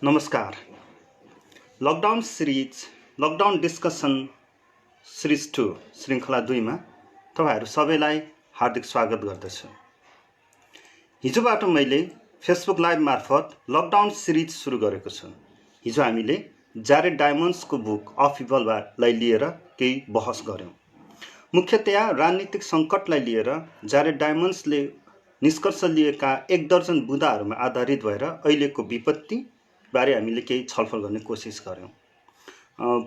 नमस्कार। Lockdown series lockdown discussion series 2 श्रृङ्खला 2 मा तपाईहरु सबैलाई हार्दिक स्वागत गर्दछु। हिजोबाट मैले फेसबुक लाइभ मार्फत लकडाउन सिरिज सुरु गरेको छु। हिजो हामीले ज्यारेड डायमन्ड्सको बुक अफ इभललाई लिएर केही बहस गर्यौं। मुख्यतया राजनीतिक संकटलाई लिएर ज्यारेड डायमन्ड्सले निष्कर्ष लिएका 1 दर्जन बुँदाहरुमा आधारित भएर अहिलेको विपत्ति बारे हामीले केही छलफल गर्ने कोसिस गर्यौं।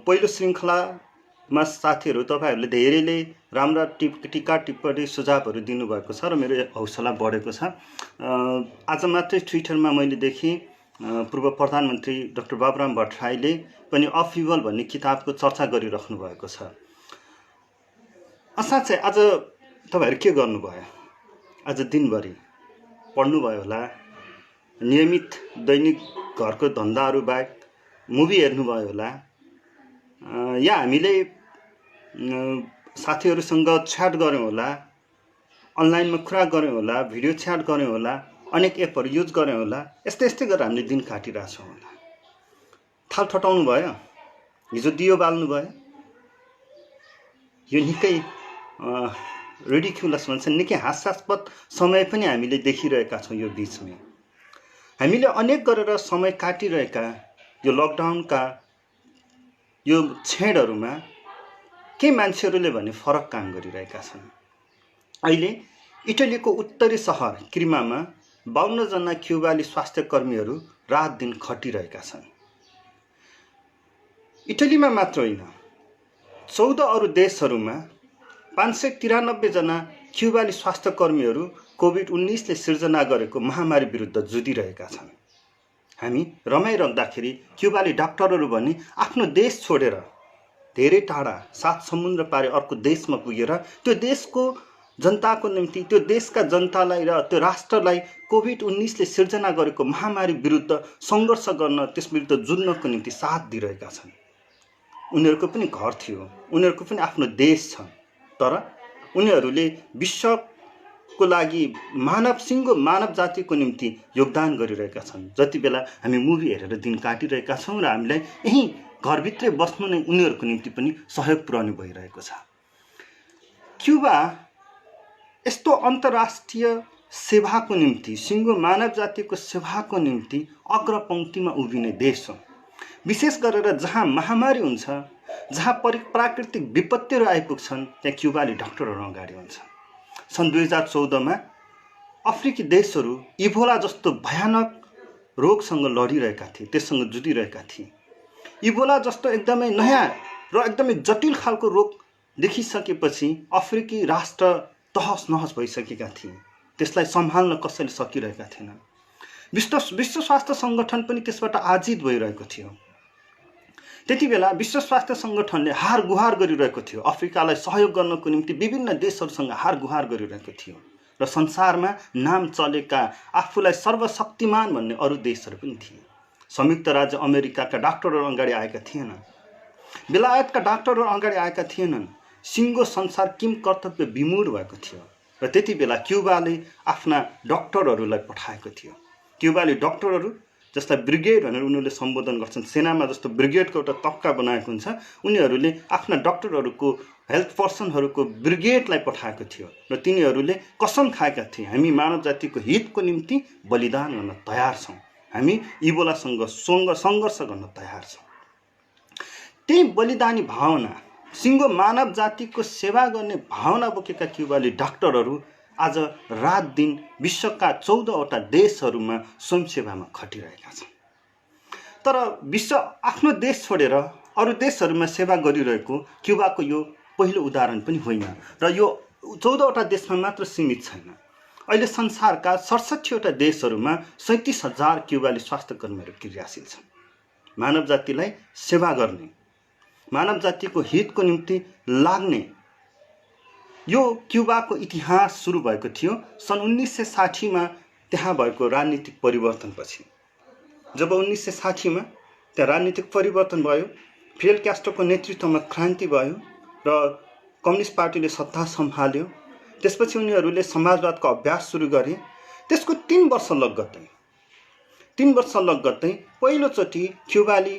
पहिलो श्रृङ्खलामा साथीहरु तपाईहरुले धेरैले राम्रा टीका टिप्पणी सुझावहरु दिनुभएको छ र मेरो हौसला बढेको छ। आज मात्रै ट्विटरमा मैले देखेँ पूर्व प्रधानमन्त्री डाक्टर बाबुराम भट्टराईले पनि अफ इभल भन्ने किताबको चर्चा गरिराख्नु भएको छ। असाध्यै आज तपाईहरु के गर्नुभयो? आज दिनभरि पढ्नुभयो होला, नियमित दैनिक घरको धन्दाहरु बाहेक मुभी हेर्नुभयो होला, या हामीले साथीहरुसँग च्याट गर्यौं होला, अनलाइनमा कुरा गर्यौं होला, भिडियो च्याट गर्यौं होला, अनेक एपहरु युज गर्यौं होला। यस्तै गरेर हामीले दिन काटिरहेछौं होला। थाल ठटाउनु भयो, हिजो दियो बाल्नु भयो, यो निकै रिडिक्युलस भन्छ, निकै हास्यास्पद समय पनि हामीले देखिरहेका छौं। यो बीचमा हामीले अनेक गरेर समय काटिरहेका यो लकडाउनका यो छेडहरुमा के मान्छेहरुले भने फरक काम गरिरहेका छन्। अहिले इटलीको उत्तरी शहर क्रिमामा 52 जना क्युबाली स्वास्थ्य कर्मीहरु रात दिन खटिरहेका छन्। इटलीमा मात्र होइन, 14 अरु देशहरुमा 593 जना क्युबाली स्वास्थ्य कर्मीहरु कोभिड-19 ले सिर्जना गरेको महामारी विरुद्ध जुधिरहेका छन्। हामी रमाइरहँदाखेरि क्युबाली डाक्टरहरु भने आफ्नो देश छोडेर धेरै टाढा 7 समुद्र पारी अर्को देशमा पुगेर त्यो देशको जनताको निम्ति, त्यो देशका जनतालाई र त्यो राष्ट्रलाई कोभिड-19 ले सिर्जना गरेको महामारी विरुद्ध संघर्ष गर्न, त्यस विरुद्ध जुझ्नको निम्ति साथ दिइरहेका छन्। उनीहरुको पनि घर थियो, उनीहरुको पनि आफ्नो देश छ, तर उनीहरुले विश्वको लागि सिंगो मानव जातिको निम्ति योगदान गरिरहेका छन्। जति बेला हामी मुभी हेरेर दिन काटिरहेका छौं र हामीलाई यही घरभित्रै बस्नु नै उनीहरुको निम्ति पनि सहयोग पुर्याउने भइरहेको छ। क्युबा यस्तो अन्तर्राष्ट्रिय सेवाको निम्ति, सिंगो मानव जातिको सेवाको निम्ति अग्रपंक्तिमा उभिने देश हो। विशेष गरेर जहाँ महामारी हुन्छ, जहाँ प्राकृतिक विपत्तिहरु आइपुग्छन्, त्यहाँ क्युबाली डाक्टरहरु अगाडि हुन्छन्। सन् 2014 मा अफ्रिकी देशहरु इबोला जस्तो भयानक रोगसँग लडिरहेका थिए, त्यससँग जुधिरहेका थिए। इबोला जस्तो एकदमै नयाँ र एकदमै जटिल खालको रोग देखिसकेपछि अफ्रिकी राष्ट्र तहस नहस भइसकेका थिए। त्यसलाई सम्हाल्न कसैले सकिरहेका थिएनन्। विश्व स्वास्थ्य संगठन पनि त्यसबाट आजित भइरहेको थियो। त्यतिबेला विश्व स्वास्थ्य संगठनले हार गुहार गरिरहेको थियो, अफ्रिकालाई सहयोग गर्नको निम्ति विभिन्न देशहरुसँग हार गुहार गरिरहेको थियो र संसारमा नाम चलेका, आफूलाई सर्वशक्तिमान भन्ने अरु देशहरु पनि थिए। संयुक्त राज्य अमेरिकाका डाक्टरहरु अगाडि आएका थिएनन्, बेलायतका डाक्टरहरु अगाडि आएका थिएनन्। सिंगो संसार किम कर्तव्य विमूढ भएको थियो र त्यतिबेला क्युबाले आफ्ना डाक्टरहरुलाई पठाएको थियो। क्युबाली डाक्टरहरु, जसलाई ब्रिगेड भनेर उनीहरूले सम्बोधन गर्छन्, सेनामा जस्तो ब्रिगेडको एउटा तबका बनाएको हुन्छ, उनीहरूले आफ्ना डाक्टरहरुको, हेल्थ पर्सनहरुको ब्रिगेडलाई पठाएको थियो र तिनीहरूले कसम खाएका थिए, हामी मानव जातिको हितको निम्ति बलिदान गर्न तयार छौं, हामी इबोलासँग संघर्ष गर्न तयार छौं। त्यही बलिदानी भावना, सिंगो मानव जातिको सेवा गर्ने भावना बोकेका क्युबाली डाक्टरहरु आज रात दिन विश्वका 14 वटा देशहरुमा स्वयंसेवामा खटिरहेका छन्। तर विश्व आफ्नो देश छोडेर अरु देशहरुमा सेवा गरिरहेको क्युबाको यो पहिलो उदाहरण पनि होइन र यो 14 वटा देशमा मात्र सीमित छैन। अहिले संसारका 67 वटा देशहरुमा 37,000 क्युबाली स्वास्थ्य कर्मीहरु क्रियाशील छन्। मानव जातिलाई सेवा गर्ने, मानव जातिको हितको निम्ति लाग्ने यो क्युबाको इतिहास सुरु भएको थियो सन् 1960 मा त्यहाँ भएको राजनीतिक परिवर्तनपछि। जब 1960 मा त्यहाँ राजनीतिक परिवर्तन भयो, फिडेल क्यास्ट्रोको नेतृत्वमा क्रान्ति भयो र कम्युनिस्ट पार्टीले सत्ता सम्हाल्यो। त्यसपछि उनीहरूले समाजवादको अभ्यास सुरु गरे। त्यसको 3 वर्ष लगत्तै 3 वर्ष लगत्तै पहिलोचोटि क्युबाली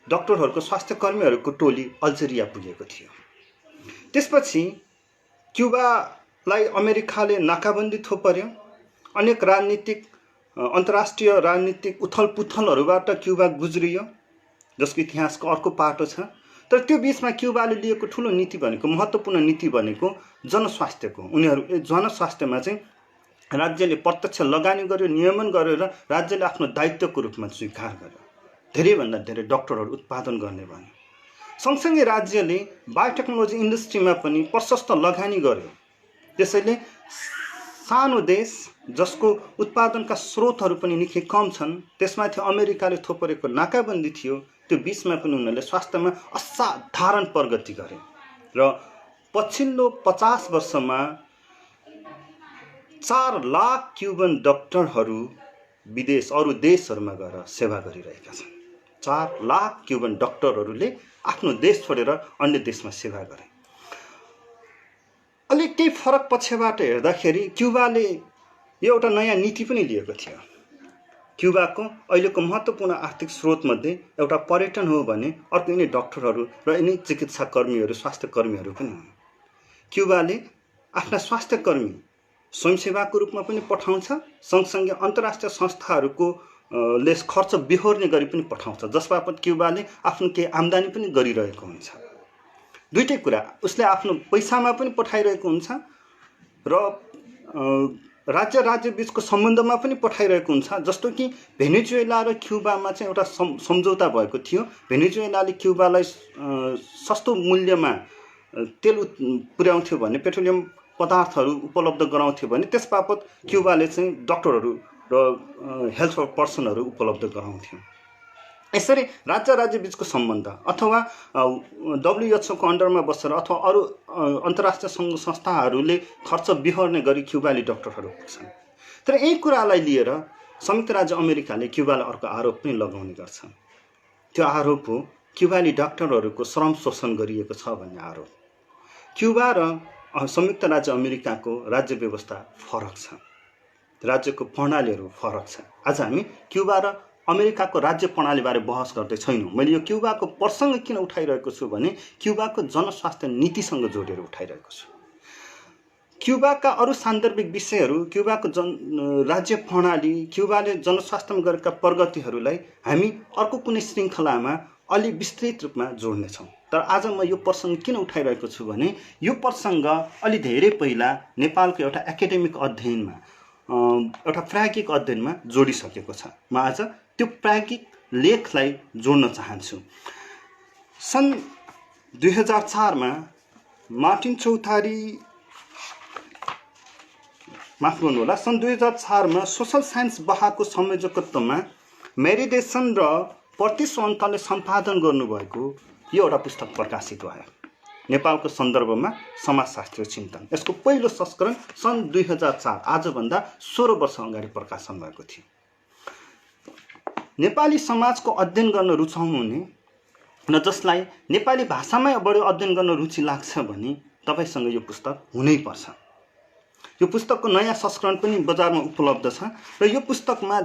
डाक्टरहरूको स्वास्थ्य कर्मीहरूको टोली अल्जेरिया पुगेको थियो। त्यसपछि क्युबालाई अमेरिकाले नाकाबन्दी थोपर्यो। अनेक राजनीतिक अन्तर्राष्ट्रिय राजनीतिक उथलपुथलहरूबाट क्युबा गुज्रियो, जसको इतिहासको अर्को पाटो छ। तर त्यो बीचमा क्युबाले लिएको ठुलो नीति भनेको, महत्त्वपूर्ण नीति भनेको जनस्वास्थ्यको। उनीहरू जनस्वास्थ्यमा चाहिँ राज्यले प्रत्यक्ष लगानी गर्यो, नियमन गर्यो र राज्यले आफ्नो दायित्वको रूपमा स्वीकार गर्यो। धेरैभन्दा धेरै डाक्टरहरू उत्पादन गर्ने भन्यो। सँगसँगै राज्यले बायोटेक्नोलोजी इन्डस्ट्रीमा पनि प्रशस्त लगानी गर्यो। त्यसैले सानो देश जसको उत्पादनका स्रोतहरू पनि निकै कम छन्, त्यसमाथि अमेरिकाले थोपरेको नाकाबन्दी थियो, त्यो बीचमा पनि उनीहरूले स्वास्थ्यमा असाधारण प्रगति गरे र पछिल्लो 50 वर्षमा 4 लाख क्युबन डाक्टरहरू विदेश अरू देशहरूमा गएर सेवा गरिरहेका छन्। 4 लाख क्युबन डाक्टरहरूले आफ्नो देश छोडेर अन्य देशमा सेवा गरे। अलिक केही फरक पक्षबाट हेर्दाखेरि क्युबाले एउटा नयाँ नीति पनि लिएको थियो। क्युबाको अहिलेको महत्त्वपूर्ण आर्थिक स्रोतमध्ये एउटा पर्यटन हो भने अर्को यिनै डाक्टरहरू र यिनै चिकित्सा कर्मीहरू, स्वास्थ्य कर्मीहरू पनि हुन्। क्युबाले आफ्ना स्वास्थ्य कर्मी स्वयंसेवाको रूपमा पनि पठाउँछ, सँगसँगै अन्तर्राष्ट्रिय संस्थाहरूको लेस खर्च बिहोर्ने गरी पनि पठाउँछ, जसबापत क्युबाले आफ्नो केही आम्दानी पनि गरिरहेको हुन्छ। दुईटै कुरा, उसले आफ्नो पैसामा पनि पठाइरहेको हुन्छ र राज्य बीचको सम्बन्धमा पनि पठाइरहेको हुन्छ। जस्तो कि भेनेजुएला र क्युबामा चाहिँ एउटा सम्झौता भएको थियो। भेनेजुएलाले क्युबालाई सस्तो मूल्यमा तेल पुर्याउँथ्यो भने, पेट्रोलियम पदार्थहरू उपलब्ध गराउँथ्यो भने त्यसबापत क्युबाले चाहिँ डाक्टरहरू र हेल्थ पर्सनहरू उपलब्ध गराउँथ्यो। यसरी राज्य बीचको सम्बन्ध अथवा WHO को अन्डरमा बसेर अथवा अरू अन्तर्राष्ट्रिय सङ्घ संस्थाहरूले खर्च बिहोर्ने गरी क्युबाली डाक्टरहरू पुग्छन्। तर यही कुरालाई लिएर संयुक्त राज्य अमेरिकाले क्युबालाई अर्को आरोप पनि लगाउने गर्छ। त्यो आरोप हो क्युबाली डाक्टरहरूको श्रम शोषण गरिएको छ भन्ने आरोप। क्युबा र संयुक्त राज्य अमेरिकाको राज्य व्यवस्था फरक छ, राज्यको प्रणालीहरू फरक छ। आज हामी क्युबा र अमेरिकाको राज्य प्रणालीबारे बहस गर्दै छैनौँ। मैले यो क्युबाको प्रसङ्ग किन उठाइरहेको छु भने क्युबाको जनस्वास्थ्य नीतिसँग जोडेर उठाइरहेको छु। क्युबाका अरू सान्दर्भिक विषयहरू, क्युबाको राज्य प्रणाली, क्युबाले जनस्वास्थ्यमा गरेका प्रगतिहरूलाई हामी अर्को कुनै श्रृङ्खलामा अलि विस्तृत रूपमा जोड्नेछौँ। तर आज म यो प्रसङ्ग किन उठाइरहेको छु भने यो प्रसङ्ग अलि धेरै पहिला नेपालको एउटा एकाडेमिक अध्ययनमा, एउटा प्राज्ञिक अध्ययनमा जोडिसकेको छ। म आज त्यो प्राज्ञिक लेखलाई जोड्न चाहन्छु। सन् 2004 मा मार्टिन चौतारी, माफ गर्नुहोला, सन् 2004 मा सोसल साइन्स बहाको संयोजकत्वमा मेरिडेसन र प्रतिस्वन्तले सम्पादन गर्नुभएको यो एउटा पुस्तक प्रकाशित भयो, नेपालको सन्दर्भमा समाजशास्त्रीय चिन्तन। यसको पहिलो संस्करण सन् 2004, आजभन्दा 16 वर्ष अगाडि प्रकाशन भएको थियो। नेपाली समाजको अध्ययन गर्न रुचाउनुहुने र जसलाई नेपाली भाषामै बढी अध्ययन गर्न रुचि लाग्छ भने तपाईसँग यो पुस्तक हुनैपर्छ। यो पुस्तकको नयाँ संस्करण पनि बजारमा उपलब्ध छ र यो पुस्तकमा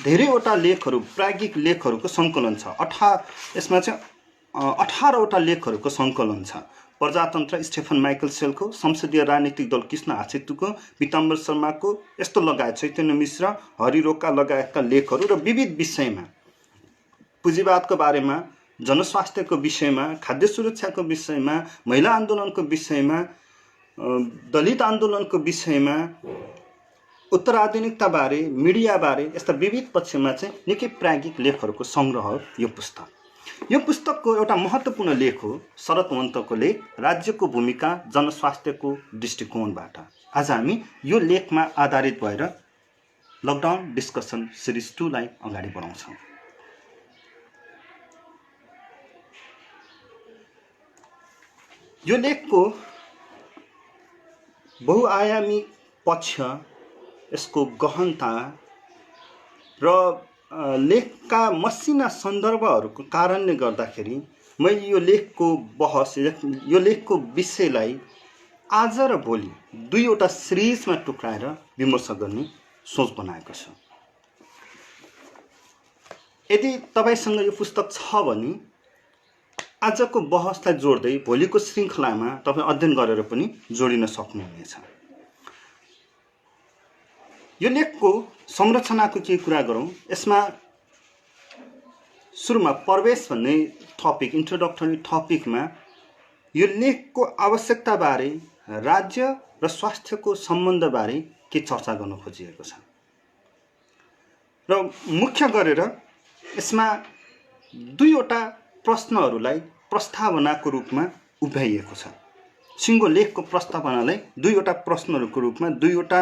धेरैवटा लेखहरू, प्राज्ञिक लेखहरूको सङ्कलन छ। यसमा चाहिँ 18वटा लेखहरूको सङ्कलन छ। प्रजातन्त्र स्टेफन माइकल सेलको, संसदीय राजनीतिक दल कृष्ण आछेतुको, पीताम्बर शर्माको, यस्तो लगायत चैतन्य मिश्र, हरिरोका लगायतका लेखहरू र विविध विषयमा, पुँजीवादको बारेमा, जनस्वास्थ्यको विषयमा, खाद्य सुरक्षाको विषयमा, महिला आन्दोलनको विषयमा, दलित आन्दोलनको विषयमा, उत्तराधुनिकताबारे, मिडियाबारे, यस्ता विविध पक्षमा चाहिँ निकै प्राज्ञिक लेखहरूको सङ्ग्रह हो यो पुस्तक। यो पुस्तकको एउटा महत्त्वपूर्ण लेख हो शरद वन्तको लेख, राज्यको भूमिका जनस्वास्थ्यको दृष्टिकोणबाट। आज हामी यो लेखमा आधारित भएर लकडाउन डिस्कसन सिरिज 2 लाई अगाडि बढाउँछौँ। यो लेखको बहुआयामी पक्ष, यसको गहनता र लेखका मसिना सन्दर्भहरूको कारणले गर्दाखेरि मैले यो लेखको बहस, यो लेखको विषयलाई आज र भोलि 2वटा सिरिजमा टुक्राएर विमर्श गर्ने सोच बनाएको छु। यदि तपाईसँग यो पुस्तक छ भने आजको बहसलाई जोड्दै भोलिको श्रृङ्खलामा तपाईँ अध्ययन गरेर पनि जोडिन सक्नुहुनेछ। यो लेखको संरचनाको केही कुरा गरौँ। यसमा सुरुमा प्रवेश भन्ने टपिक, इन्ट्रोडक्टरी टपिकमा यो लेखको आवश्यकताबारे, राज्य र स्वास्थ्यको सम्बन्धबारे के चर्चा गर्न खोजिएको छ र मुख्य गरेर यसमा दुईवटा प्रश्नहरूलाई प्रस्तावनाको रूपमा उभ्याइएको छ। सिङ्गो लेखको प्रस्तावनालाई दुईवटा प्रश्नहरूको रूपमा दुईवटा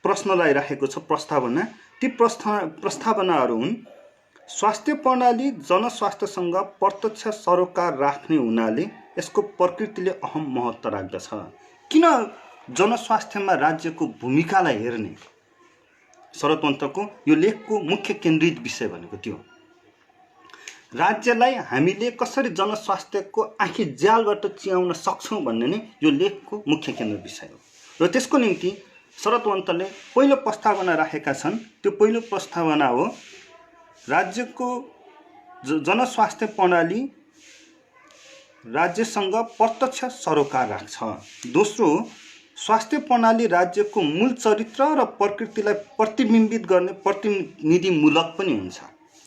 प्रश्नलाई राखेको छ प्रस्तावना। ती प्रस्तावनाहरू हुन् स्वास्थ्य प्रणाली जनस्वास्थ्यसँग प्रत्यक्ष सरोकार राख्ने हुनाले यसको प्रकृतिले अहम महत्त्व राख्दछ। किन जनस्वास्थ्यमा राज्यको भूमिकालाई हेर्ने शरद्वन्तको यो लेखको मुख्य केन्द्रित विषय भनेको त्यो। राज्यलाई हामीले कसरी जनस्वास्थ्यको आँखी ज्यालबाट चियाउन सक्छौँ भन्ने नै यो लेखको मुख्य केन्द्र विषय हो। र त्यसको निम्ति शरद्वन्तले पहिलो प्रस्तावना राखेका छन्। त्यो पहिलो प्रस्तावना हो राज्यको जनस्वास्थ्य प्रणाली राज्यसँग प्रत्यक्ष सरोकार राख्छ। दोस्रो, स्वास्थ्य प्रणाली राज्यको मूल चरित्र र प्रकृतिलाई प्रतिबिम्बित गर्ने प्रतिनिधिमूलक पनि हुन्छ।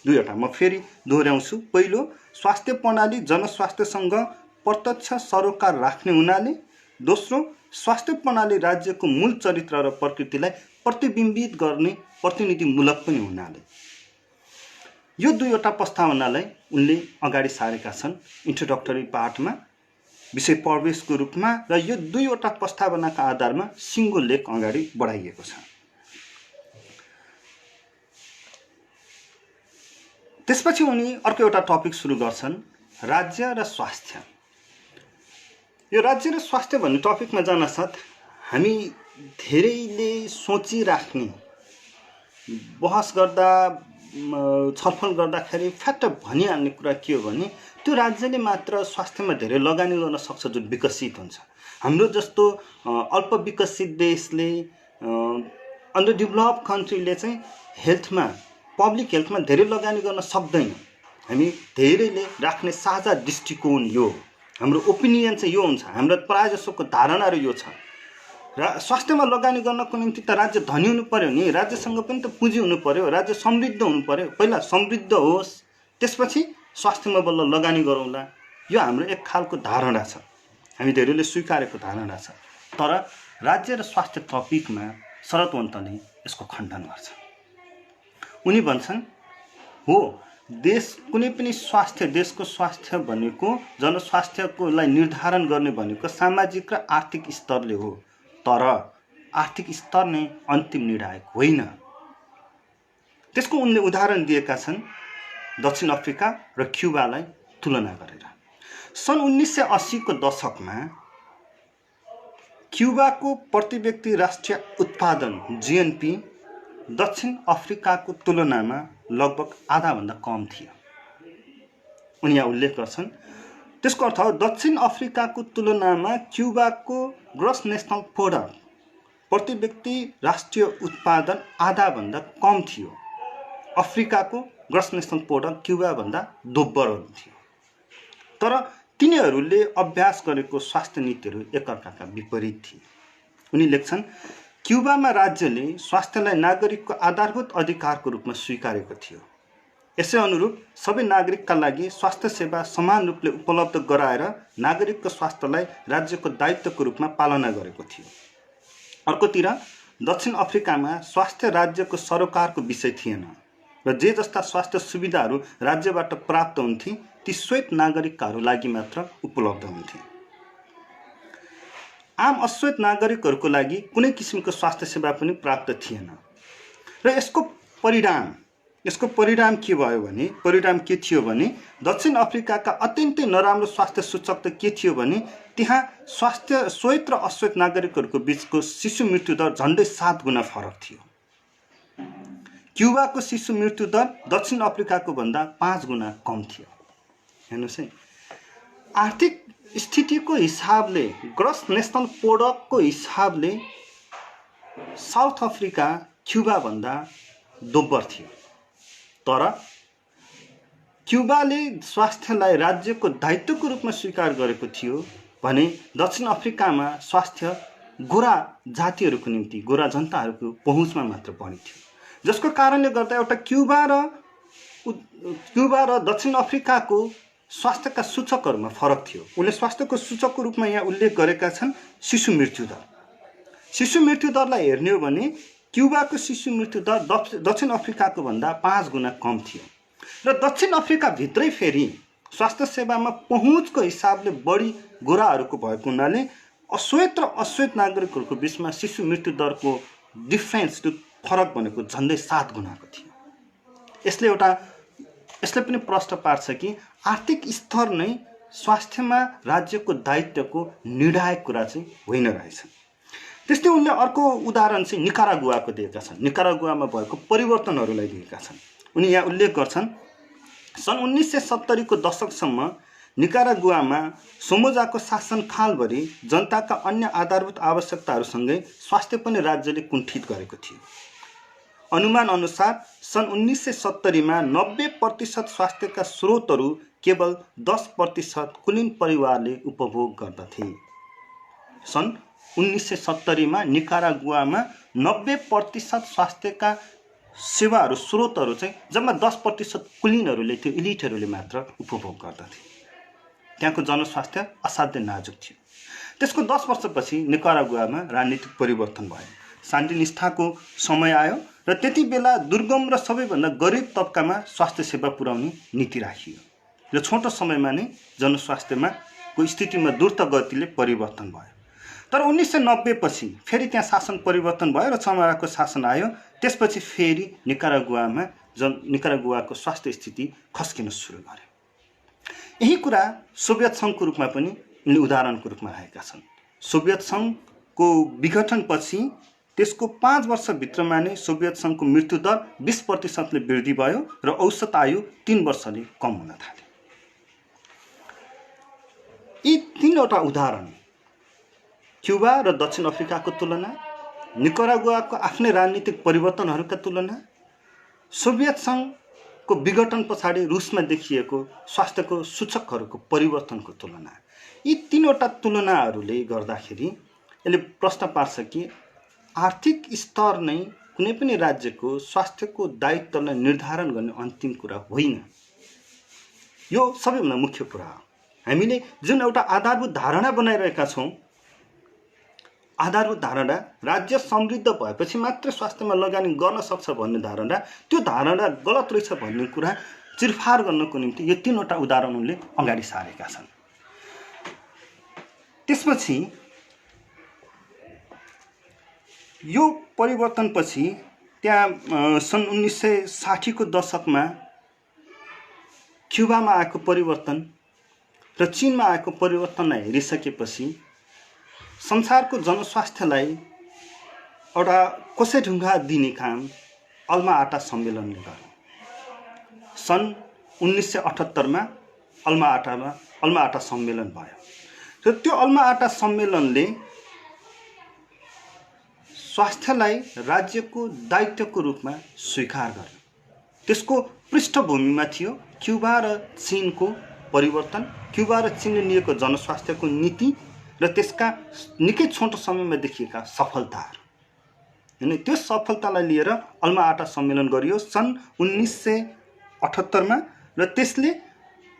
दुईवटा म फेरि दोहोऱ्याउँछु। पहिलो, स्वास्थ्य प्रणाली जनस्वास्थ्यसँग प्रत्यक्ष सरोकार राख्ने हुनाले। दोस्रो, स्वास्थ्य प्रणाली राज्यको मूल चरित्र र प्रकृतिलाई प्रतिबिम्बित गर्ने प्रतिनिधिमूलक पनि हुनाले। यो दुईवटा प्रस्तावनालाई उनले अगाडि सारेका छन् इन्ट्रोडक्टरी पार्टमा विषय प्रवेशको रूपमा, र यो दुईवटा प्रस्तावनाका आधारमा सिङ्गो लेख अगाडि बढाइएको छ। त्यसपछि उनी अर्को एउटा टपिक सुरु गर्छन्, राज्य र स्वास्थ्य। यो राज्य र स्वास्थ्य भन्ने टपिकमा जानसाथ हामी धेरैले सोचिराख्ने, बहस गर्दा छलफल गर्दाखेरि फ्याट्ट भनिहाल्ने कुरा के हो भने त्यो राज्यले मात्र स्वास्थ्यमा धेरै लगानी गर्न सक्छ जुन विकसित हुन्छ। हाम्रो जस्तो अल्प विकसित देशले, अन्डर डेभलप कन्ट्रीले चाहिँ हेल्थमा, पब्लिक हेल्थमा धेरै लगानी गर्न सक्दैन। हामी धेरैले राख्ने साझा दृष्टिकोण यो, हाम्रो ओपिनियन चाहिँ यो हुन्छ, हाम्रो प्रायःजसोको धारणाहरू यो छ। र स्वास्थ्यमा लगानी गर्नको निम्ति त राज्य धनी हुनु पर्यो नि, राज्यसँग पनि त पुँजी हुनु पर्यो, राज्य समृद्ध हुनु पर्यो। पहिला समृद्ध होस्, त्यसपछि स्वास्थ्यमा बल्ल लगानी गरौँला। यो हाम्रो एक खालको धारणा छ, हामी धेरैले स्वीकारेको धारणा छ। तर राज्य र स्वास्थ्य टपिकमा शरद्वन्तले यसको खण्डन गर्छ। उनी भन्छन् हो, देश कुनै पनि स्वास्थ्य, देशको स्वास्थ्य भनेको जनस्वास्थ्यकोलाई निर्धारण गर्ने भनेको सामाजिक र आर्थिक स्तरले हो, तर आर्थिक स्तर नै अन्तिम निर्णायक होइन। त्यसको उनले उदाहरण दिएका छन् दक्षिण अफ्रिका र क्युबालाई तुलना गरेर। सन् 1980 को दशकमा क्युबाको प्रति व्यक्ति राष्ट्रिय उत्पादन जीएनपी दक्षिण अफ्रिकाको तुलनामा लगभग आधाभन्दा कम थियो। उनी यहाँ उल्लेख गर्छन्, त्यसको अर्थ हो दक्षिण अफ्रिकाको तुलनामा क्युबाको ग्रस नेसनल प्रोडक्ट प्रति व्यक्ति राष्ट्रिय उत्पादन आधाभन्दा कम थियो। अफ्रिकाको ग्रस नेसनल प्रोडक्ट क्युबाभन्दा दोब्बर थियो। तर तिनीहरूले अभ्यास गरेको स्वास्थ्य नीतिहरू एकअर्काका विपरीत थिए। उनी लेख्छन्, क्युबामा राज्यले स्वास्थ्यलाई नागरिकको आधारभूत अधिकारको रूपमा स्वीकारेको थियो। यसै अनुरूप सबै नागरिकका लागि स्वास्थ्य सेवा समान रूपले उपलब्ध गराएर नागरिकको स्वास्थ्यलाई राज्यको दायित्वको रूपमा पालना गरेको थियो। अर्कोतिर दक्षिण अफ्रिकामा स्वास्थ्य राज्यको सरोकारको विषय थिएन र जे जस्ता स्वास्थ्य सुविधाहरू राज्यबाट प्राप्त हुन्थे ती श्वेत नागरिकहरू लागि मात्र उपलब्ध हुन्थे। आम अश्वेत नागरिकहरूको लागि कुनै किसिमको स्वास्थ्य सेवा पनि प्राप्त थिएन। र यसको परिणाम के भयो भने, परिणाम के थियो भने दक्षिण अफ्रिकाका अत्यन्तै नराम्रो स्वास्थ्य सूचक त के थियो भने त्यहाँ श्वेत र अश्वेत नागरिकहरूको बीचको शिशु मृत्यु दर झन्डै 7 गुणा फरक थियो। क्युबाको शिशु मृत्यु दर दक्षिण अफ्रिकाको भन्दा 5 गुणा कम थियो। हेर्नुहोस् है, आर्थिक स्थितिको हिसाबले, ग्रस नेसनल प्रोडक्टको हिसाबले साउथ अफ्रिका क्युबा भन्दा दोब्बर थियो। तर क्युबाले स्वास्थ्यलाई राज्यको दायित्वको रूपमा स्वीकार गरेको थियो भने दक्षिण अफ्रिकामा स्वास्थ्य गोरा जातिहरूको निम्ति, गोरा जनताहरूको पहुँचमा मात्र बढी थियो, जसको कारणले गर्दा एउटा क्युबा र दक्षिण अफ्रिकाको स्वास्थ्यका सूचकहरूमा फरक थियो। उनले स्वास्थ्यको सूचकको रूपमा यहाँ उल्लेख गरेका छन् शिशु मृत्युदर। शिशु मृत्युदरलाई हेर्ने हो भने क्युबाको शिशु मृत्युदर दक्षिण अफ्रिकाको भन्दा 5 गुणा कम थियो र दक्षिण अफ्रिकाभित्रै फेरि स्वास्थ्य सेवामा पहुँचको हिसाबले बढी गोराहरूको भएको हुनाले अश्वेत र अश्वेत नागरिकहरूको बिचमा शिशु मृत्युदरको डिफ्रेन्स, त्यो फरक भनेको झन्डै 7 गुणाको थियो। यसले पनि प्रश्न पार्छ कि आर्थिक स्तर नै स्वास्थ्यमा राज्यको दायित्वको निर्णायक कुरा चाहिँ होइन रहेछ। त्यस्तै उनले अर्को उदाहरण चाहिँ निकारागुवाको दिएका छन्। निकारागुवामा भएको परिवर्तनहरूलाई दिएका छन्। उनी यहाँ उल्लेख गर्छन्, सन् 1970 को दशकसम्म निकारागुवामा सोमोजाको शासनकालभरि जनताका अन्य आधारभूत आवश्यकताहरूसँगै स्वास्थ्य पनि राज्यले कुण्ठित गरेको थियो। अनुमान अनुसार सन् 1970 मा 90% स्वास्थ्यका स्रोतहरू केवल 10% कुलीन परिवारले उपभोग गर्दथे। सन् 1970 मा निकारागुवामा 90% स्वास्थ्यका सेवाहरू, स्रोतहरू चाहिँ जम्मा 10% कुलीनहरूले, त्यो इलिटहरूले मात्र उपभोग गर्दथे। त्यहाँको जनस्वास्थ्य असाध्यै नाजुक थियो। त्यसको 10 वर्षपछि निकारागुवामा राजनीतिक परिवर्तन भयो, शान्तिनिष्ठाको समय आयो र त्यति बेला दुर्गम र सबैभन्दा गरिब तबकामा स्वास्थ्य सेवा पुर्याउने नीति राखियो र छोटो समयमा नै जनस्वास्थ्यमा को स्थितिमा द्रुत गतिले परिवर्तन भयो। तर 1990 पछि फेरि त्यहाँ शासन परिवर्तन भयो र चमाराको शासन आयो। त्यसपछि फेरि निकारागुवाको स्वास्थ्य स्थिति खस्किन सुरु गर्यो। यही कुरा सोभियत सङ्घको रूपमा पनि यिनले उदाहरणको रूपमा राखेका छन्। सोभियत सङ्घको विघटनपछि त्यसको 5 वर्षभित्रमा नै सोभियत सङ्घको मृत्युदर 20% ले वृद्धि भयो र औसत आयु 3 वर्षले कम हुन थाल्यो। यी 3वटा उदाहरण, क्युबा र दक्षिण अफ्रिकाको तुलना, निकारागुवाको आफ्नै राजनीतिक परिवर्तनहरूका तुलना, सोभियत सङ्घको विघटन पछाडि रुसमा देखिएको स्वास्थ्यको सूचकहरूको परिवर्तनको तुलना, यी 3वटा तुलनाहरूले गर्दाखेरि यसले प्रश्न पार्छ कि आर्थिक स्तर नै कुनै पनि राज्यको स्वास्थ्यको दायित्वलाई निर्धारण गर्ने अन्तिम कुरा होइन। यो सबैभन्दा मुख्य कुरा हो। हामीले जुन एउटा आधारभूत धारणा बनाइरहेका छौँ, आधारभूत धारणा राज्य समृद्ध भएपछि मात्र स्वास्थ्यमा लगानी गर्न सक्छ भन्ने धारणा, त्यो धारणा गलत रहेछ भन्ने कुरा चिरफार गर्नको निम्ति यो 3वटा उदाहरण उनले अगाडि सारेका छन्। त्यसपछि यो परिवर्तनपछि त्यहाँ सन् 1960 को दशकमा क्युबामा आएको परिवर्तन र चीनमा आएको परिवर्तनलाई हेरिसकेपछि संसारको जनस्वास्थ्यलाई एउटा कोसेढुङ्गा दिने काम अल्मा आटा सम्मेलनले गर्यो। सन् 1978 मा अल्मा आटा सम्मेलन भयो र त्यो अल्मा आटा सम्मेलनले स्वास्थ्यलाई राज्यको दायित्वको रूपमा स्वीकार गर्यो। त्यसको पृष्ठभूमिमा थियो क्युबा र चीनको परिवर्तन, क्युबा र चीनले लिएको जनस्वास्थ्यको नीति र त्यसका निकै छोटो समयमा देखिएका सफलताहरू। अनि त्यो सफलतालाई लिएर अल्मा आटा सम्मेलन गरियो सन् 1978 मा र त्यसले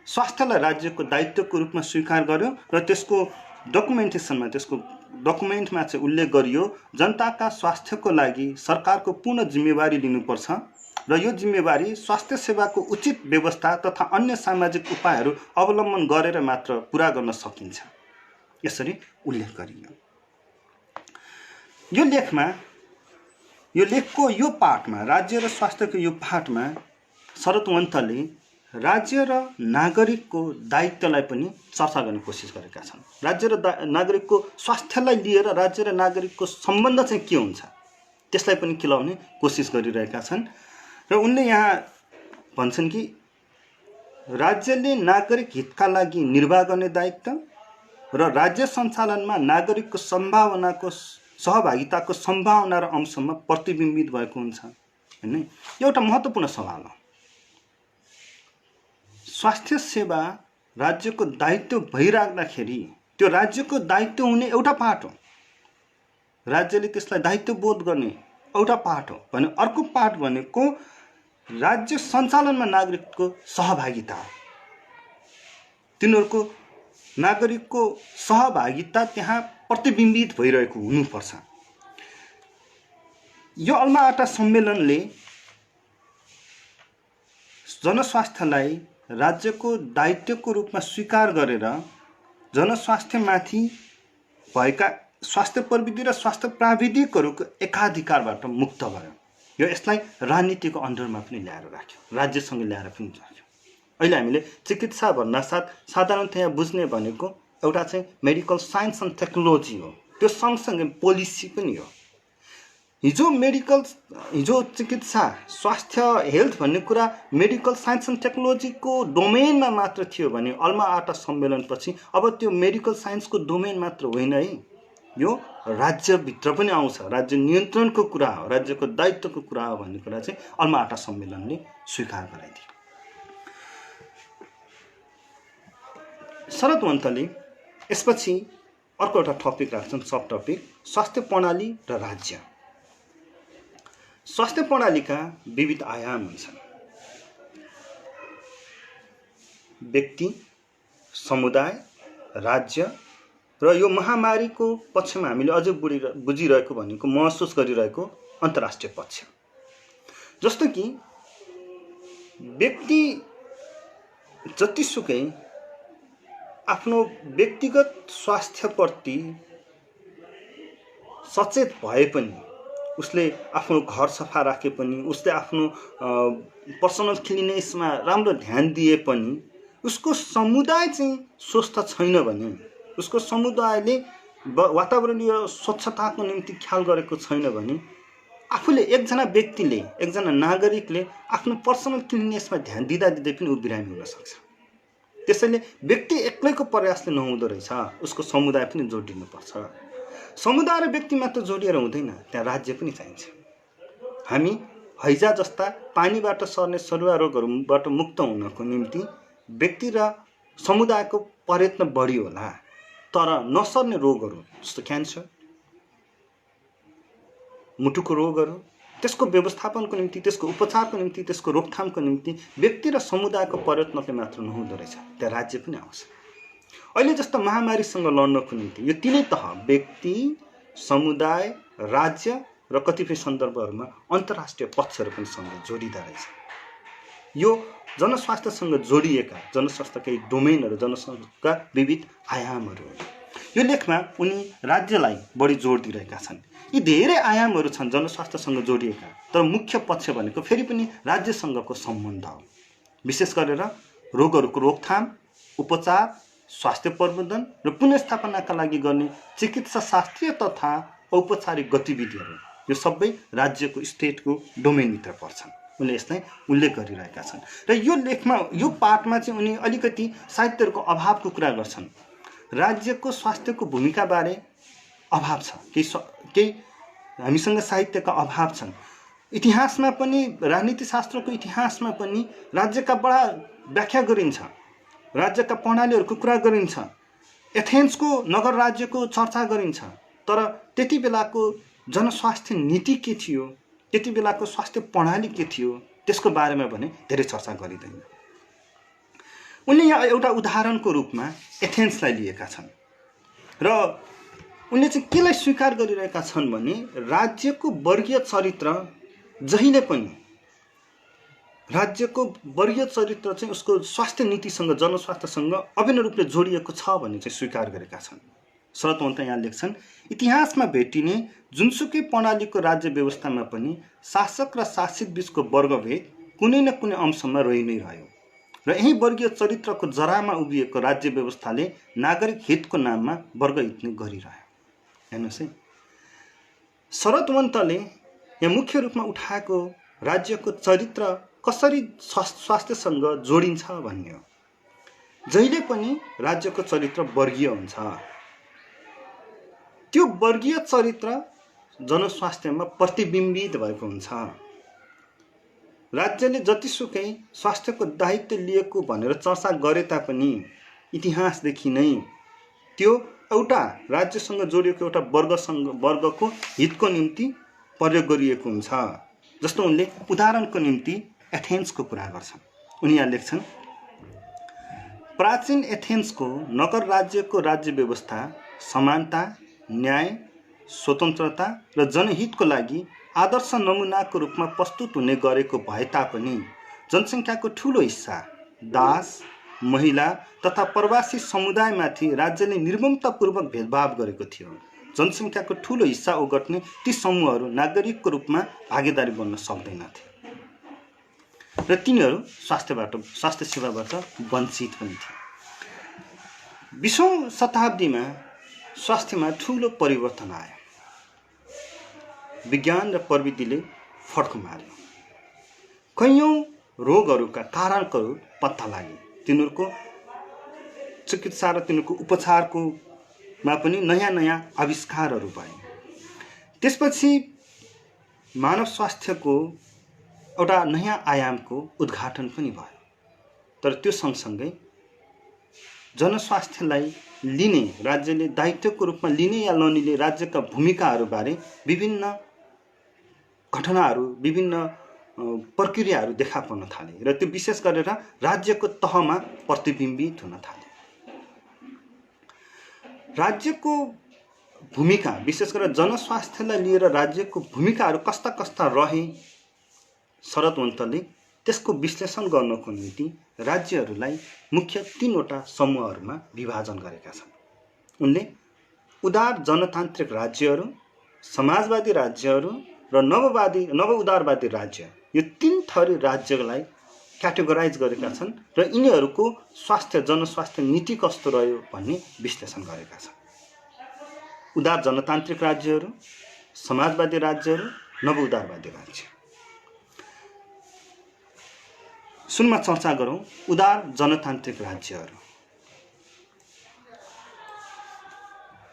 स्वास्थ्यलाई राज्यको दायित्वको रूपमा स्वीकार गर्यो र त्यसको डकुमेन्टेसनमा, त्यसको डकुमेन्टमा चाहिँ उल्लेख गरियो जनताका स्वास्थ्यको लागि सरकारको पूर्ण जिम्मेवारी लिनुपर्छ र यो जिम्मेवारी स्वास्थ्य सेवाको उचित व्यवस्था तथा अन्य सामाजिक उपायहरू अवलम्बन गरेर मात्र पुरा गर्न सकिन्छ, यसरी उल्लेख गरियो। यो लेखको यो पाठमा, राज्य र स्वास्थ्यको यो पाठमा शरदवन्तले राज्य र नागरिकको दायित्वलाई पनि चर्चा गर्ने कोसिस गरेका छन्। राज्य र नागरिकको स्वास्थ्यलाई लिएर राज्य र नागरिकको सम्बन्ध चाहिँ के हुन्छ त्यसलाई पनि केलाउने कोसिस गरिरहेका छन् र उनले यहाँ भन्छन् कि राज्यले नागरिक हितका लागि निर्वाह गर्ने दायित्व र राज्य सञ्चालनमा नागरिकको सहभागिताको सम्भावना र अंशमा प्रतिबिम्बित भएको हुन्छ। हैन, यो एउटा महत्त्वपूर्ण सवाल हो। स्वास्थ्य सेवा राज्यको दायित्व भइराख्दाखेरि त्यो राज्यको दायित्व हुने एउटा पार्ट हो, राज्यले त्यसलाई दायित्व बोध गर्ने एउटा पार्ट हो भने अर्को पार्ट भनेको राज्य सञ्चालनमा नागरिकको सहभागिता हो। तिनीहरूको नागरिकको सहभागिता त्यहाँ प्रतिबिम्बित भइरहेको हुनुपर्छ। यो अल्मा-आटा सम्मेलनले जनस्वास्थ्यलाई राज्यको दायित्वको रूपमा स्वीकार गरेर जनस्वास्थ्यमाथि भएका स्वास्थ्य प्रविधि र स्वास्थ्य प्राविधिकहरूको एकाधिकारबाट मुक्त भयो। यो यसलाई राजनीतिको अन्डरमा पनि ल्याएर राख्यो, राज्यसँग ल्याएर पनि राख्यो। अहिले हामीले चिकित्सा भन्नासाथ साधारणतया बुझ्ने भनेको एउटा चाहिँ मेडिकल साइन्स एन्ड टेक्नोलोजी हो, त्यो सँगसँगै पोलिसी पनि हो। हिजो चिकित्सा स्वास्थ्य हेल्थ भन्ने कुरा मेडिकल साइन्स एन्ड टेक्नोलोजीको डोमेनमा मात्र थियो भने अल्मा-आटा सम्मेलनपछि अब त्यो मेडिकल साइन्सको डोमेन मात्र होइन है, यो राज्यभित्र पनि आउँछ, राज्य नियन्त्रणको कुरा हो, राज्यको दायित्वको कुरा हो भन्ने कुरा चाहिँ अल्मा-आटा सम्मेलनले स्वीकार गराइदियो। शरद मन्थले यसपछि अर्को एउटा टपिक राख्छन्, सब टपिक स्वास्थ्य प्रणाली र राज्य। स्वास्थ्य प्रणालीका विविध आयाम हुन्छन्। व्यक्ति, समुदाय, राज्य र यो महामारीको पक्षमा हामीले अझै बुझिरहेको भनेको महसुस गरिरहेको अन्तर्राष्ट्रिय पक्ष। जस्तो कि व्यक्ति जतिसुकै आफ्नो व्यक्तिगत स्वास्थ्यप्रति सचेत भए पनि, उसले आफ्नो घर सफा राखे पनि, उसले आफ्नो पर्सनल क्लिनेसमा राम्रो ध्यान दिए पनि उसको समुदाय चाहिँ स्वस्थ छैन भने, उसको समुदायले वातावरणीय स्वच्छताको निम्ति ख्याल गरेको छैन भने आफूले एकजना व्यक्तिले, एकजना नागरिकले आफ्नो पर्सनल क्लिनेसमा ध्यान दिँदा पनि ऊ बिरामी हुन सक्छ। त्यसैले व्यक्ति एक्लैको प्रयासले नहुँदो रहेछ, उसको समुदाय पनि जोडिनुपर्छ। समुदाय र व्यक्ति मात्र जोडिएर हुँदैन, त्यहाँ राज्य पनि चाहिन्छ। हामी हैजा जस्ता पानीबाट सर्ने सरुवा रोगहरूबाट मुक्त हुनको निम्ति व्यक्ति र समुदायको प्रयत्न बढी होला, तर नसर्ने रोगहरू जस्तो क्यान्सर, मुटुको रोगहरू, त्यसको व्यवस्थापनको निम्ति, त्यसको उपचारको निम्ति, त्यसको रोकथामको निम्ति व्यक्ति र समुदायको प्रयत्नले मात्र नहुँदो रहेछ, त्यहाँ राज्य पनि आउँछ। अहिले जस्तो महामारीसँग लड्नको निम्ति यो तीनै तह व्यक्ति, समुदाय, राज्य र कतिपय सन्दर्भहरूमा अन्तर्राष्ट्रिय पक्षहरू पनि सँग जोडिँदा रहेछ। यो जनस्वास्थ्यसँग जोडिएका जनस्वास्थ्यका डोमेनहरू, जनस्वास्थ्यका विविध आयामहरू हो। यो लेखमा उनी राज्यलाई बढी जोड दिइरहेका छन्। यी धेरै आयामहरू छन् जनस्वास्थ्यसँग जोडिएका, तर मुख्य पक्ष भनेको फेरि पनि राज्यसँगको सम्बन्ध हो। विशेष गरेर रोगहरूको रोकथाम, उपचार, स्वास्थ्य प्रबन्धन र पुनर्स्थापनाका लागि गर्ने चिकित्सा शास्त्रीय तथा औपचारिक गतिविधिहरू, यो सबै राज्यको स्टेटको डोमेनभित्र पर्छन्। उनले यसलाई उल्लेख गरिरहेका छन् र यो लेखमा, यो पाठमा चाहिँ उनी अलिकति साहित्यहरूको अभावको कुरा गर्छन्। राज्यको स्वास्थ्यको भूमिकाबारे अभाव छ, केही हामीसँग साहित्यका अभाव छन्। इतिहासमा पनि, राजनीतिशास्त्रको इतिहासमा पनि राज्यका बडा व्याख्या गरिन्छ, राज्यका प्रणालीहरूको कुरा गरिन्छ, एथेन्सको नगर राज्यको चर्चा गरिन्छ, तर त्यति बेलाको जनस्वास्थ्य नीति के थियो, त्यति बेलाको स्वास्थ्य प्रणाली के थियो, त्यसको बारेमा भने धेरै चर्चा गरिँदैन। उनले यहाँ एउटा उदाहरणको रूपमा एथेन्सलाई लिएका छन् र उनले चाहिँ केलाई स्वीकार गरिरहेका छन् भने राज्यको वर्गीय चरित्र जहिले पनि, राज्यको वर्गीय चरित्र चाहिँ उसको स्वास्थ्य नीतिसँग, जनस्वास्थ्यसँग अभिन्न रूपले जोडिएको छ भन्ने चाहिँ स्वीकार गरेका छन्। शरद मन्थ यहाँ लेख्छन्, इतिहासमा भेटिने जुनसुकै प्रणालीको राज्य व्यवस्थामा पनि शासक र शासित बीचको वर्गभेद कुनै न कुनै अंशमा रहि नै रह्यो र यही वर्गीय चरित्रको जरामा उभिएको राज्य व्यवस्थाले नागरिक हितको नाममा वर्ग हित नै गरिरह्यो। हेर्नुहोस् है, शरद मन्थले यहाँ मुख्य रूपमा उठाएको राज्यको चरित्र कसरी स्वास्थ्यसँग जोडिन्छ भन्ने हो। जहिले पनि राज्यको चरित्र वर्गीय हुन्छ, त्यो वर्गीय चरित्र जनस्वास्थ्यमा प्रतिबिम्बित भएको हुन्छ। राज्यले जतिसुकै स्वास्थ्यको दायित्व लिएको भनेर चर्चा गरे तापनि इतिहासदेखि नै त्यो एउटा राज्यसँग जोडिएको एउटा वर्गको हितको निम्ति प्रयोग गरिएको हुन्छ। जस्तो उनले उदाहरणको निम्ति एथेन्सको कुरा गर्छन्। उनी यहाँ लेख्छन्, प्राचीन एथेन्सको नगर राज्यको राज्य व्यवस्था समानता, न्याय, स्वतन्त्रता र जनहितको लागि आदर्श नमुनाको रूपमा प्रस्तुत हुने गरेको भए तापनि जनसङ्ख्याको ठूलो हिस्सा दास, महिला तथा प्रवासी समुदायमाथि राज्यले निर्ममतापूर्वक भेदभाव गरेको थियो। जनसङ्ख्याको ठूलो हिस्सा ओगट्ने ती समूहहरू नागरिकको रूपमा भागीदारी बन्न सक्दैनथे र तिनीहरू स्वास्थ्य सेवाबाट वञ्चित पनि थिए। 20औं शताब्दीमा स्वास्थ्यमा ठूलो परिवर्तन आयो। विज्ञान र प्रविधिले फड्को मार्यो। कैयौं रोगहरूका कारणहरू पत्ता लागे। तिनीहरूको चिकित्सा र तिनीहरूको उपचारकोमा पनि नयाँ आविष्कारहरू भए। त्यसपछि मानव स्वास्थ्यको एउटा नयाँ आयामको उद्घाटन पनि भयो। तर त्यो सँगसँगै जनस्वास्थ्यलाई लिने, राज्यले दायित्वको रूपमा लिने या नलिने राज्यका भूमिकाहरूबारे विभिन्न घटनाहरू, विभिन्न प्रक्रियाहरू देखा पर्न थाले र त्यो विशेष गरेर राज्यको तहमा प्रतिबिम्बित हुन थाले। राज्यको भूमिका, विशेष गरेर जनस्वास्थ्यलाई लिएर राज्यको भूमिकाहरू कस्ता कस्ता रहे, शरद्वन्तले त्यसको विश्लेषण गर्नको निम्ति राज्यहरूलाई मुख्य 3वटा समूहहरूमा विभाजन गरेका छन्। उनले उदार जनतान्त्रिक राज्यहरू, समाजवादी राज्यहरू र नव उदारवादी राज्य, यो 3 थरी राज्यलाई क्याटेगोराइज गरेका छन् र यिनीहरूको जनस्वास्थ्य नीति कस्तो रह्यो भन्ने विश्लेषण गरेका छन्। उदार जनतान्त्रिक राज्यहरू, समाजवादी राज्यहरू, नव उदारवादी राज्य। सुनमा चर्चा गरौँ उदार जनतान्त्रिक राज्यहरू।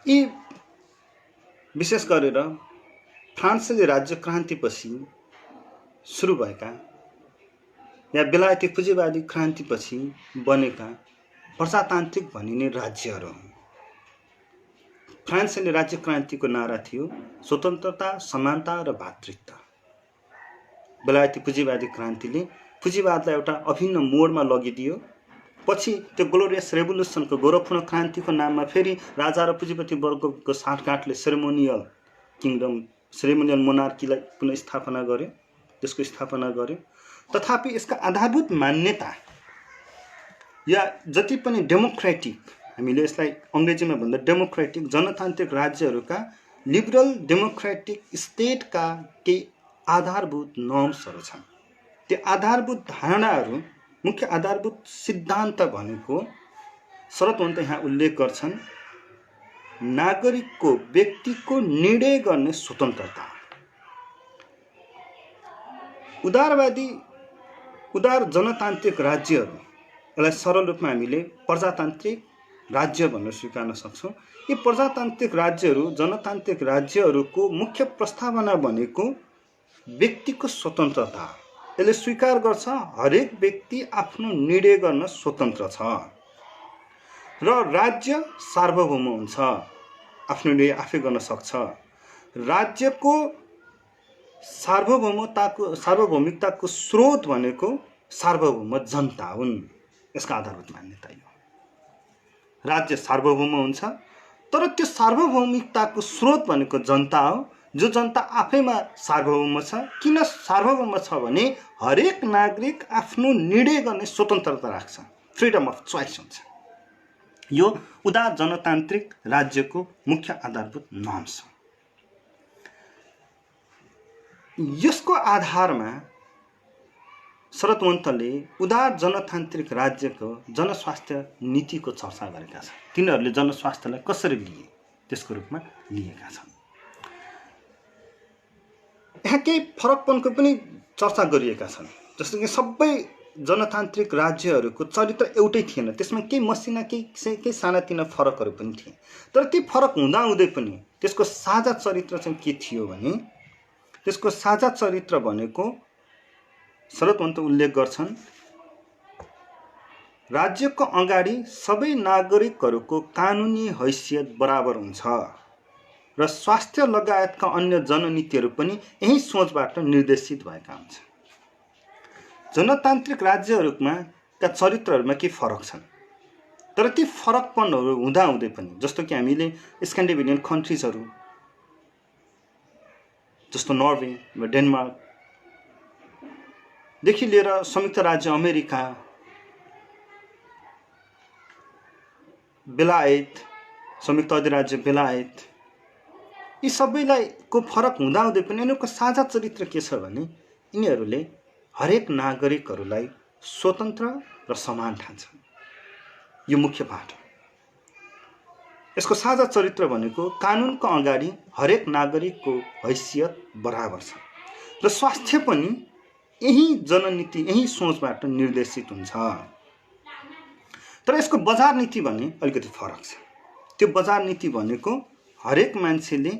यी विशेष गरेर फ्रान्सेली राज्य क्रान्तिपछि सुरु भएका या बेलायती पुँजीवादी क्रान्तिपछि बनेका प्रजातान्त्रिक भनिने राज्यहरू हुन्। फ्रान्सेली राज्य क्रान्तिको नारा थियो स्वतन्त्रता, समानता र भातृत्व। बेलायती पुँजीवादी क्रान्तिले पुँजीवादलाई एउटा अभिन्न मोडमा लगिदियो। पछि त्यो ग्लोरियस रेभोल्युसनको, गोरखपूर्ण क्रान्तिको नाममा फेरि राजा र पुँजीपति वर्गको साँठगाँठले सेरेमोनियल किङडम, सेरेमोनियल मोनार्कीलाई पुनर्स्थापना गर्यो, त्यसको स्थापना गर्यो। तथापि यसका आधारभूत मान्यता या जति पनि डेमोक्रेटिक, हामीले यसलाई अङ्ग्रेजीमा भन्दा डेमोक्रेटिक जनतान्त्रिक राज्यहरूका लिबरल डेमोक्रेटिक स्टेटका केही आधारभूत नर्म्सहरू छन्। त्यो आधारभूत धारणाहरू, मुख्य आधारभूत सिद्धान्त भनेको शरद्वन्त यहाँ उल्लेख गर्छन्, नागरिकको व्यक्तिको निर्णय गर्ने स्वतन्त्रता। उदार जनतान्त्रिक राज्यहरू, यसलाई सरल रूपमा हामीले प्रजातान्त्रिक राज्य भनेर स्वीकार्न सक्छौँ। यी प्रजातान्त्रिक राज्यहरू, जनतान्त्रिक राज्यहरूको मुख्य प्रस्तावना भनेको व्यक्तिको स्वतन्त्रता। यसले स्वीकार गर्छ हरेक व्यक्ति आफ्नो निर्णय गर्न स्वतन्त्र छ र राज्य सार्वभौम हुन्छ, आफ्नो निर्णय आफै गर्न सक्छ। राज्यको सार्वभौमिकताको स्रोत भनेको सार्वभौम जनता हुन्। यसका आधारभूत मान्यता यो राज्य सार्वभौम हुन्छ, तर त्यो सार्वभौमिकताको स्रोत भनेको जनता हो, जो जनता आफैमा सार्वभौम छ। किन सार्वभौम छ भने हरेक नागरिक आफ्नो निर्णय गर्ने स्वतन्त्रता राख्छ, फ्रिडम अफ चोइस हुन्छ। यो उदार जनतान्त्रिक राज्यको मुख्य आधारभूत नर्म्स हो। यसको आधारमा शरद्वन्तले उदार जनतान्त्रिक राज्यको जनस्वास्थ्य नीतिको चर्चा गरेका छन्। तिनीहरूले जनस्वास्थ्यलाई कसरी लिए त्यसको रूपमा लिएका छन्। यहाँ केही फरकपनको पनि चर्चा गरिएका छन्। जस्तो कि सबै जनतान्त्रिक राज्यहरूको चरित्र एउटै थिएन, त्यसमा केही मसिना केही सानातिना फरकहरू पनि थिए। तर ती फरक हुँदाहुँदै पनि त्यसको साझा चरित्र चाहिँ के थियो भने त्यसको साझा चरित्र भनेको शरद उल्लेख गर्छन्, राज्यको अगाडि सबै नागरिकहरूको कानुनी हैसियत बराबर हुन्छ र स्वास्थ्य लगायतका अन्य जननीतिहरू पनि यही सोचबाट निर्देशित भएका हुन्छन्। जनतान्त्रिक राज्यहरूमा का चरित्रहरूमा के फरक छन्, तर ती फरकपनहरू हुँदाहुँदै पनि, जस्तो कि हामीले स्क्यान्डिनेभियन कन्ट्रिजहरू जस्तो नर्वे वा डेनमार्कदेखि लिएर संयुक्त राज्य अमेरिका, बेलायत, संयुक्त अधिराज्य बेलायत, यी सबैलाई को फरक हुँदाहुँदै पनि यिनीहरूको साझा चरित्र के छ भने यिनीहरूले हरेक नागरिकहरूलाई स्वतन्त्र र समान ठान्छन्। यो मुख्य पाठ हो। यसको साझा चरित्र भनेको कानुनको अगाडि हरेक नागरिकको हैसियत बराबर छ र स्वास्थ्य पनि यही जननीति, यही सोचबाट निर्देशित हुन्छ। तर यसको बजार नीति भने अलिकति फरक छ। त्यो बजार नीति भनेको हरेक मान्छेले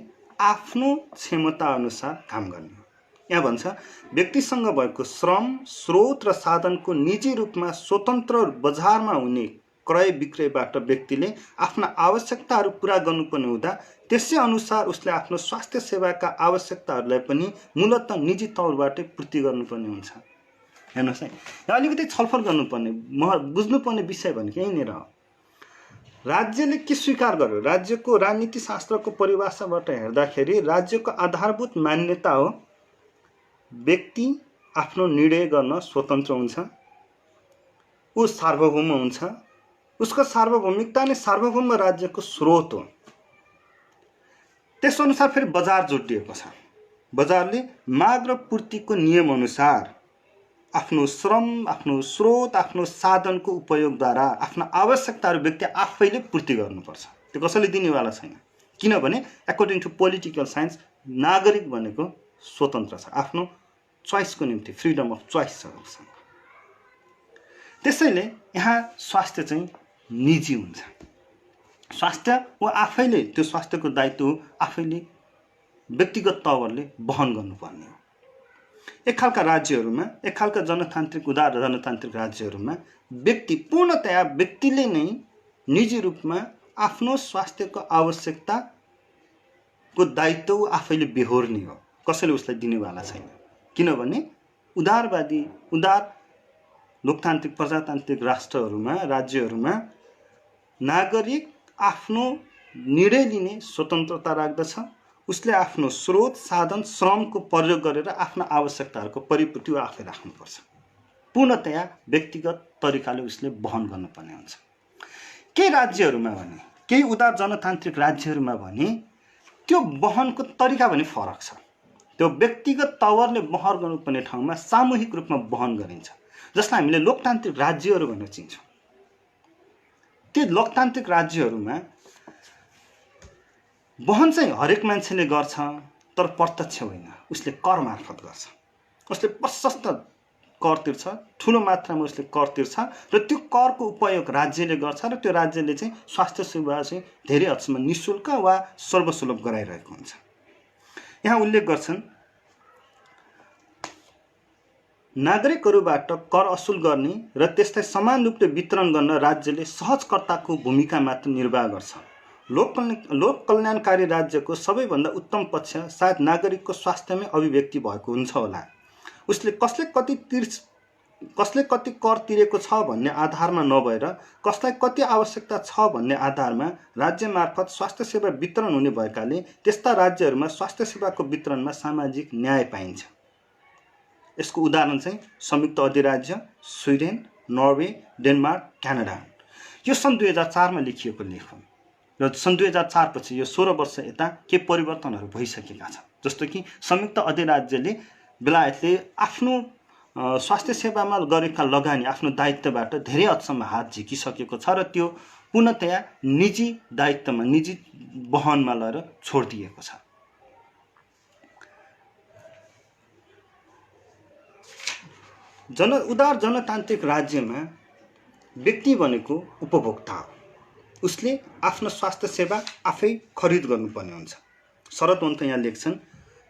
आफ्नो क्षमता अनुसार काम गर्ने हो। यहाँ भन्छ, व्यक्तिसँग भएको श्रम, स्रोत र साधनको निजी रूपमा स्वतन्त्र बजारमा हुने क्रय विक्रयबाट व्यक्तिले आफ्ना आवश्यकताहरू पुरा गर्नुपर्ने हुँदा त्यसै अनुसार उसले आफ्नो स्वास्थ्य सेवाका आवश्यकताहरूलाई पनि मूलतः निजी तौरबाटै पूर्ति गर्नुपर्ने हुन्छ। हेर्नुहोस् है, यहाँ अलिकति छलफल गर्नुपर्ने, बुझ्नुपर्ने विषय भनेको यहीँनिर हो। राज्यले के स्वीकार गर्यो? राज्यको राजनीति शास्त्रको परिभाषाबाट हेर्दाखेरि राज्यको आधारभूत मान्यता हो व्यक्ति आफ्नो निर्णय गर्न स्वतन्त्र हुन्छ, ऊ सार्वभौम हुन्छ, उसको सार्वभौमिकता नै सार्वभौम राज्यको स्रोत हो। त्यसअनुसार फेरि बजार जोडिएको छ। बजारले माग र पूर्तिको नियम अनुसार आफ्नो श्रम, आफ्नो स्रोत, आफ्नो साधनको उपयोगद्वारा आफ्ना आवश्यकताहरू व्यक्ति आफैले पूर्ति गर्नुपर्छ। त्यो कसैले दिनेवाला छैन। किनभने अकर्डिङ टु पोलिटिकल साइन्स नागरिक भनेको स्वतन्त्र छ, आफ्नो चोइसको निम्ति फ्रिडम अफ चोइस छ उसँग। त्यसैले यहाँ स्वास्थ्य चाहिँ निजी हुन्छ। स्वास्थ्य ऊ आफैले, त्यो स्वास्थ्यको दायित्व आफैले व्यक्तिगत तवरले वहन गर्नुपर्ने हो। एक खालका राज्यहरूमा, एक खालका जनतान्त्रिक, उदार जनतान्त्रिक राज्यहरूमा व्यक्ति पूर्णतया व्यक्तिले नै निजी रूपमा आफ्नो स्वास्थ्यको आवश्यकताको दायित्व आफैले बेहोर्ने हो, कसैले उसलाई दिनेवाला छैन। किनभने उदारवादी, उदार लोकतान्त्रिक प्रजातान्त्रिक राष्ट्रहरूमा, राज्यहरूमा नागरिक आफ्नो निर्णय लिने स्वतन्त्रता राख्दछ। उसले आफ्नो स्रोत, साधन, श्रमको प्रयोग गरेर आफ्ना आवश्यकताहरूको परिपूर्ति आफै राख्नुपर्छ। पूर्णतया व्यक्तिगत तरिकाले उसले वहन गर्नुपर्ने हुन्छ। केही राज्यहरूमा भने, केही उदार जनतान्त्रिक राज्यहरूमा भने त्यो वहनको तरिका पनि फरक छ। त्यो व्यक्तिगत तवरले वहन गर्नुपर्ने ठाउँमा सामूहिक रूपमा वहन गरिन्छ, जसलाई हामीले लोकतान्त्रिक राज्यहरू भनेर चिन्छौँ। त्यो लोकतान्त्रिक राज्यहरूमा वहन चाहिँ हरेक मान्छेले गर्छ, तर प्रत्यक्ष होइन, उसले कर मार्फत गर्छ। उसले प्रशस्त कर तिर्छ, ठुलो मात्रामा उसले कर तिर्छ र त्यो करको उपयोग राज्यले गर्छ र त्यो राज्यले चाहिँ स्वास्थ्य सेवा चाहिँ धेरै हदसम्म निःशुल्क वा सर्वसुलभ गराइरहेको हुन्छ। यहाँ उल्लेख गर्छन्, नागरिकहरूबाट कर असुल गर्ने र त्यसलाई समान रूपले वितरण गर्न राज्यले सहजकर्ताको भूमिका मात्र निर्वाह गर्छ। लोक कल्याणकारी राज्यको सबैभन्दा उत्तम पक्ष सायद नागरिकको स्वास्थ्यमै अभिव्यक्ति भएको हुन्छ होला। उसले कसले कति कर तिरेको छ भन्ने आधारमा नभएर कसलाई कति आवश्यकता छ भन्ने आधारमा राज्य मार्फत स्वास्थ्य सेवा वितरण हुने भएकाले त्यस्ता राज्यहरूमा स्वास्थ्य सेवाको वितरणमा सामाजिक न्याय पाइन्छ। यसको उदाहरण चाहिँ संयुक्त अधिराज्य, स्विडेन, नर्वे, डेनमार्क, क्यानाडा। यो सन् 2004 मा लेखिएको लेख हो र सन् 2004 पछि यो 16 वर्ष यता के परिवर्तनहरू भइसकेका छन्। जस्तो कि संयुक्त अधिराज्यले, बेलायतले आफ्नो स्वास्थ्य सेवामा गरेका लगानी, आफ्नो दायित्वबाट धेरै हदसम्म हात झिकिसकेको छ र त्यो पूर्णतया निजी दायित्वमा, निजी वहनमा लगेर छोडिदिएको छ। उदार जनतान्त्रिक राज्यमा व्यक्ति भनेको उपभोक्ता हो। उसले आफ्नो स्वास्थ्य सेवा आफै खरिद गर्नुपर्ने हुन्छ। शरद यहाँ लेख्छन्,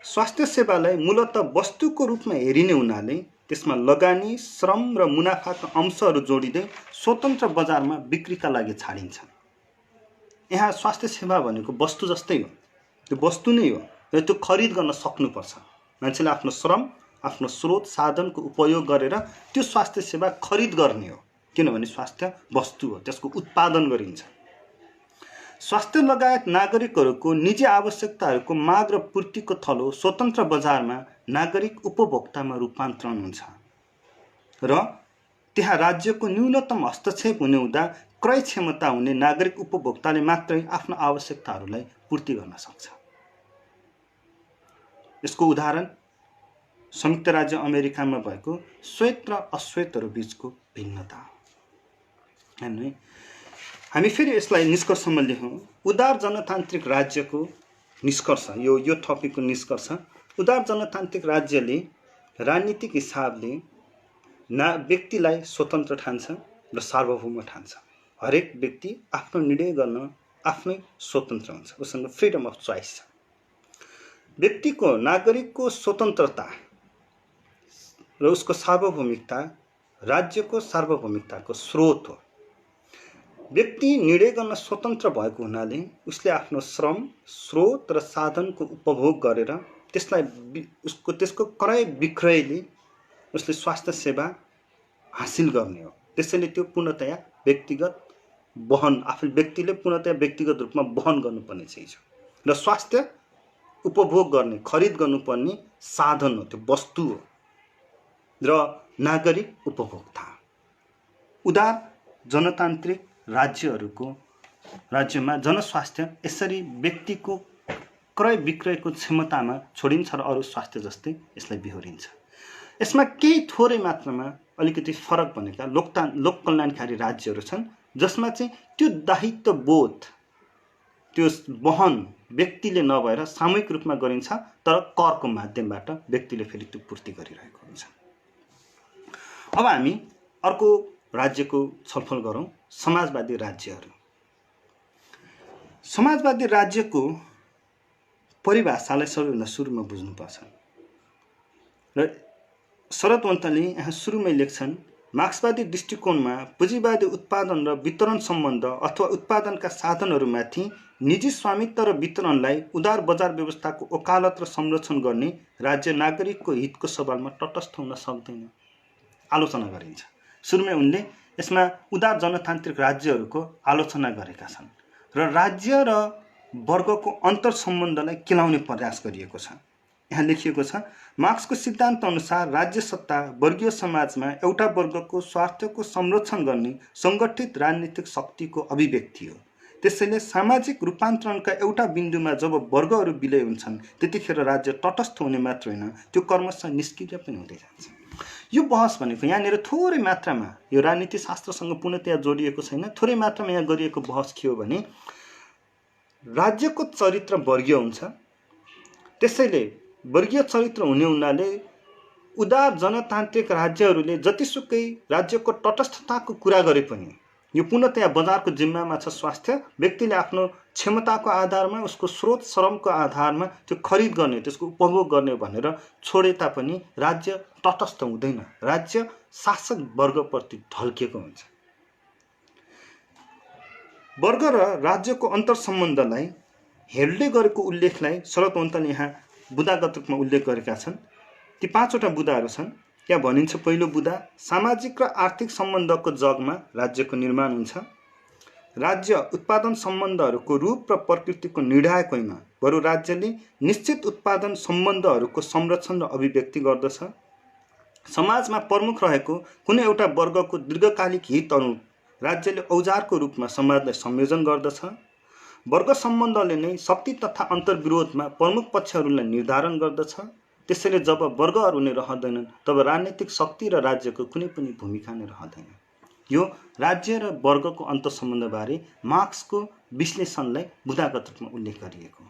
स्वास्थ्य सेवालाई मूलतः वस्तुको रूपमा हेरिने हुनाले त्यसमा लगानी, श्रम र मुनाफाका अंशहरू जोडिँदै स्वतन्त्र बजारमा बिक्रीका लागि छाडिन्छ। यहाँ स्वास्थ्य सेवा भनेको वस्तु जस्तै हो, त्यो वस्तु नै हो र त्यो खरिद गर्न सक्नुपर्छ। मान्छेले आफ्नो श्रम, आफ्नो स्रोत साधनको उपयोग गरेर त्यो स्वास्थ्य सेवा खरिद गर्ने हो, किनभने स्वास्थ्य वस्तु हो, त्यसको उत्पादन गरिन्छ। स्वास्थ्य लगायत नागरिकहरूको निजी आवश्यकताहरूको माग र पूर्तिको थलो स्वतन्त्र बजारमा नागरिक उपभोक्तामा रूपान्तरण हुन्छ र त्यहाँ राज्यको न्यूनतम हस्तक्षेप हुने हुँदा क्रय क्षमता हुने नागरिक उपभोक्ताले मात्रै आफ्नो आवश्यकताहरूलाई पूर्ति गर्न सक्छ। यसको उदाहरण संयुक्त राज्य अमेरिकामा भएको श्वेत र अश्वेतहरू बीचको भिन्नता हो। हामी फेरि यसलाई निष्कर्षमा लेखौँ। उदार जनतान्त्रिक राज्यको निष्कर्ष, यो टपिकको निष्कर्ष, उदार जनतान्त्रिक राज्यले राजनीतिक हिसाबले व्यक्तिलाई स्वतन्त्र ठान्छ र सार्वभौम ठान्छ। हरेक व्यक्ति आफ्नो निर्णय गर्न आफ्नै स्वतन्त्र हुन्छ, उसँग फ्रिडम अफ चोइस छ। व्यक्तिको, नागरिकको स्वतन्त्रता र उसको सार्वभौमिकता राज्यको सार्वभौमिकताको स्रोत हो। व्यक्ति निर्णय गर्न स्वतन्त्र भएको हुनाले उसले आफ्नो श्रम, स्रोत र साधनको उपभोग गरेर त्यसको क्रय विक्रयले उसले स्वास्थ्य सेवा हासिल गर्ने हो। त्यसैले त्यो पूर्णतया व्यक्तिगत व्यक्तिले पूर्णतया व्यक्तिगत रूपमा वहन गर्नुपर्ने चिज हो र स्वास्थ्य उपभोग गर्ने, खरिद गर्नुपर्ने साधन हो, त्यो वस्तु हो र नागरिक उपभोक्ता। उदार जनतान्त्रिक राज्यमा जनस्वास्थ्य यसरी व्यक्तिको क्रय विक्रयको क्षमतामा छोडिन्छ र अरू स्वास्थ्य जस्तै यसलाई बिहोरिन्छ। यसमा केही थोरै मात्रामा अलिकति फरक भनेका लोक कल्याणकारी राज्यहरू छन्, जसमा चाहिँ त्यो दायित्व बोध, त्यो वहन व्यक्तिले नभएर सामूहिक रूपमा गरिन्छ, तर करको माध्यमबाट व्यक्तिले फेरि त्यो पूर्ति गरिरहेको हुन्छ। अब हामी अर्को राज्यको छलफल गरौँ, समाजवादी राज्यहरू। समाजवादी राज्यको परिभाषालाई सबैभन्दा सुरुमा बुझ्नुपर्छ र शरदवन्तले यहाँ सुरुमै लेख्छन्, मार्क्सवादी दृष्टिकोणमा पुँजीवादी उत्पादन र वितरण सम्बन्ध अथवा उत्पादनका साधनहरूमाथि निजी स्वामित्व र वितरणलाई उदार बजार व्यवस्थाको वकालत र संरक्षण गर्ने राज्य नागरिकको हितको सवालमा तटस्थ हुन सक्दैन, आलोचना गरिन्छ। सुरुमै उनले यसमा उदार जनतान्त्रिक राज्यहरूको आलोचना गरेका छन् र राज्य र वर्गको अन्तर सम्बन्धलाई केलाउने प्रयास गरिएको छ। यहाँ लेखिएको छ, मार्क्सको सिद्धान्त अनुसार राज्य सत्ता वर्गीय समाजमा एउटा वर्गको स्वार्थको संरक्षण गर्ने सङ्गठित राजनीतिक शक्तिको अभिव्यक्ति हो। त्यसैले सामाजिक रूपान्तरणका एउटा बिन्दुमा जब वर्गहरू विलय हुन्छन् त्यतिखेर राज्य तटस्थ हुने मात्र होइन, त्यो क्रमशः निष्क्रिय पनि हुँदै जान्छ। यो बहस भनेको यहाँनिर थोरै मात्रामा, यो राजनीति शास्त्रसँग पूर्णतया जोडिएको छैन, थोरै मात्रामा यहाँ गरिएको बहस के हो भने राज्यको चरित्र वर्गीय हुन्छ। त्यसैले वर्गीय चरित्र हुने हुनाले उदार जनतान्त्रिक राज्यहरूले जतिसुकै राज्यको तटस्थताको कुरा गरे पनि यो पूर्णतया बजारको जिम्मामा छ। स्वास्थ्य व्यक्तिले आफ्नो क्षमताको आधारमा, उसको स्रोत श्रमको आधारमा त्यो खरिद गर्ने, त्यसको उपभोग गर्ने भनेर छोडे तापनि राज्य तटस्थ हुँदैन, राज्य शासक वर्गप्रति ढल्किएको हुन्छ। वर्ग र राज्यको अन्तर सम्बन्धलाई हेडले गरेको उल्लेखलाई शरदवन्तले यहाँ बुदागत रूपमा उल्लेख गरेका छन्। ती 5वटा बुदाहरू छन्। त्यहाँ भनिन्छ, पहिलो बुदा, सामाजिक र आर्थिक सम्बन्धको जगमा राज्यको निर्माण हुन्छ। राज्य उत्पादन सम्बन्धहरूको रूप र प्रकृतिको निर्णायक होइन, बरु राज्यले निश्चित उत्पादन सम्बन्धहरूको संरक्षण र अभिव्यक्ति गर्दछ। समाजमा प्रमुख रहेको कुनै एउटा वर्गको दीर्घकालिक हित अनुरूप राज्यले औजारको रूपमा समाजलाई संयोजन गर्दछ। वर्ग सम्बन्धले नै शक्ति तथा अन्तर्विरोधमा प्रमुख पक्षहरूलाई निर्धारण गर्दछ। त्यसैले जब वर्गहरू नै रहँदैनन् तब राजनीतिक शक्ति र राज्यको कुनै पनि भूमिका नै रहँदैन। यो राज्य र वर्गको अन्तर्सम्बन्धबारे मार्क्सको विश्लेषणलाई बुदागत रूपमा उल्लेख गरिएको हो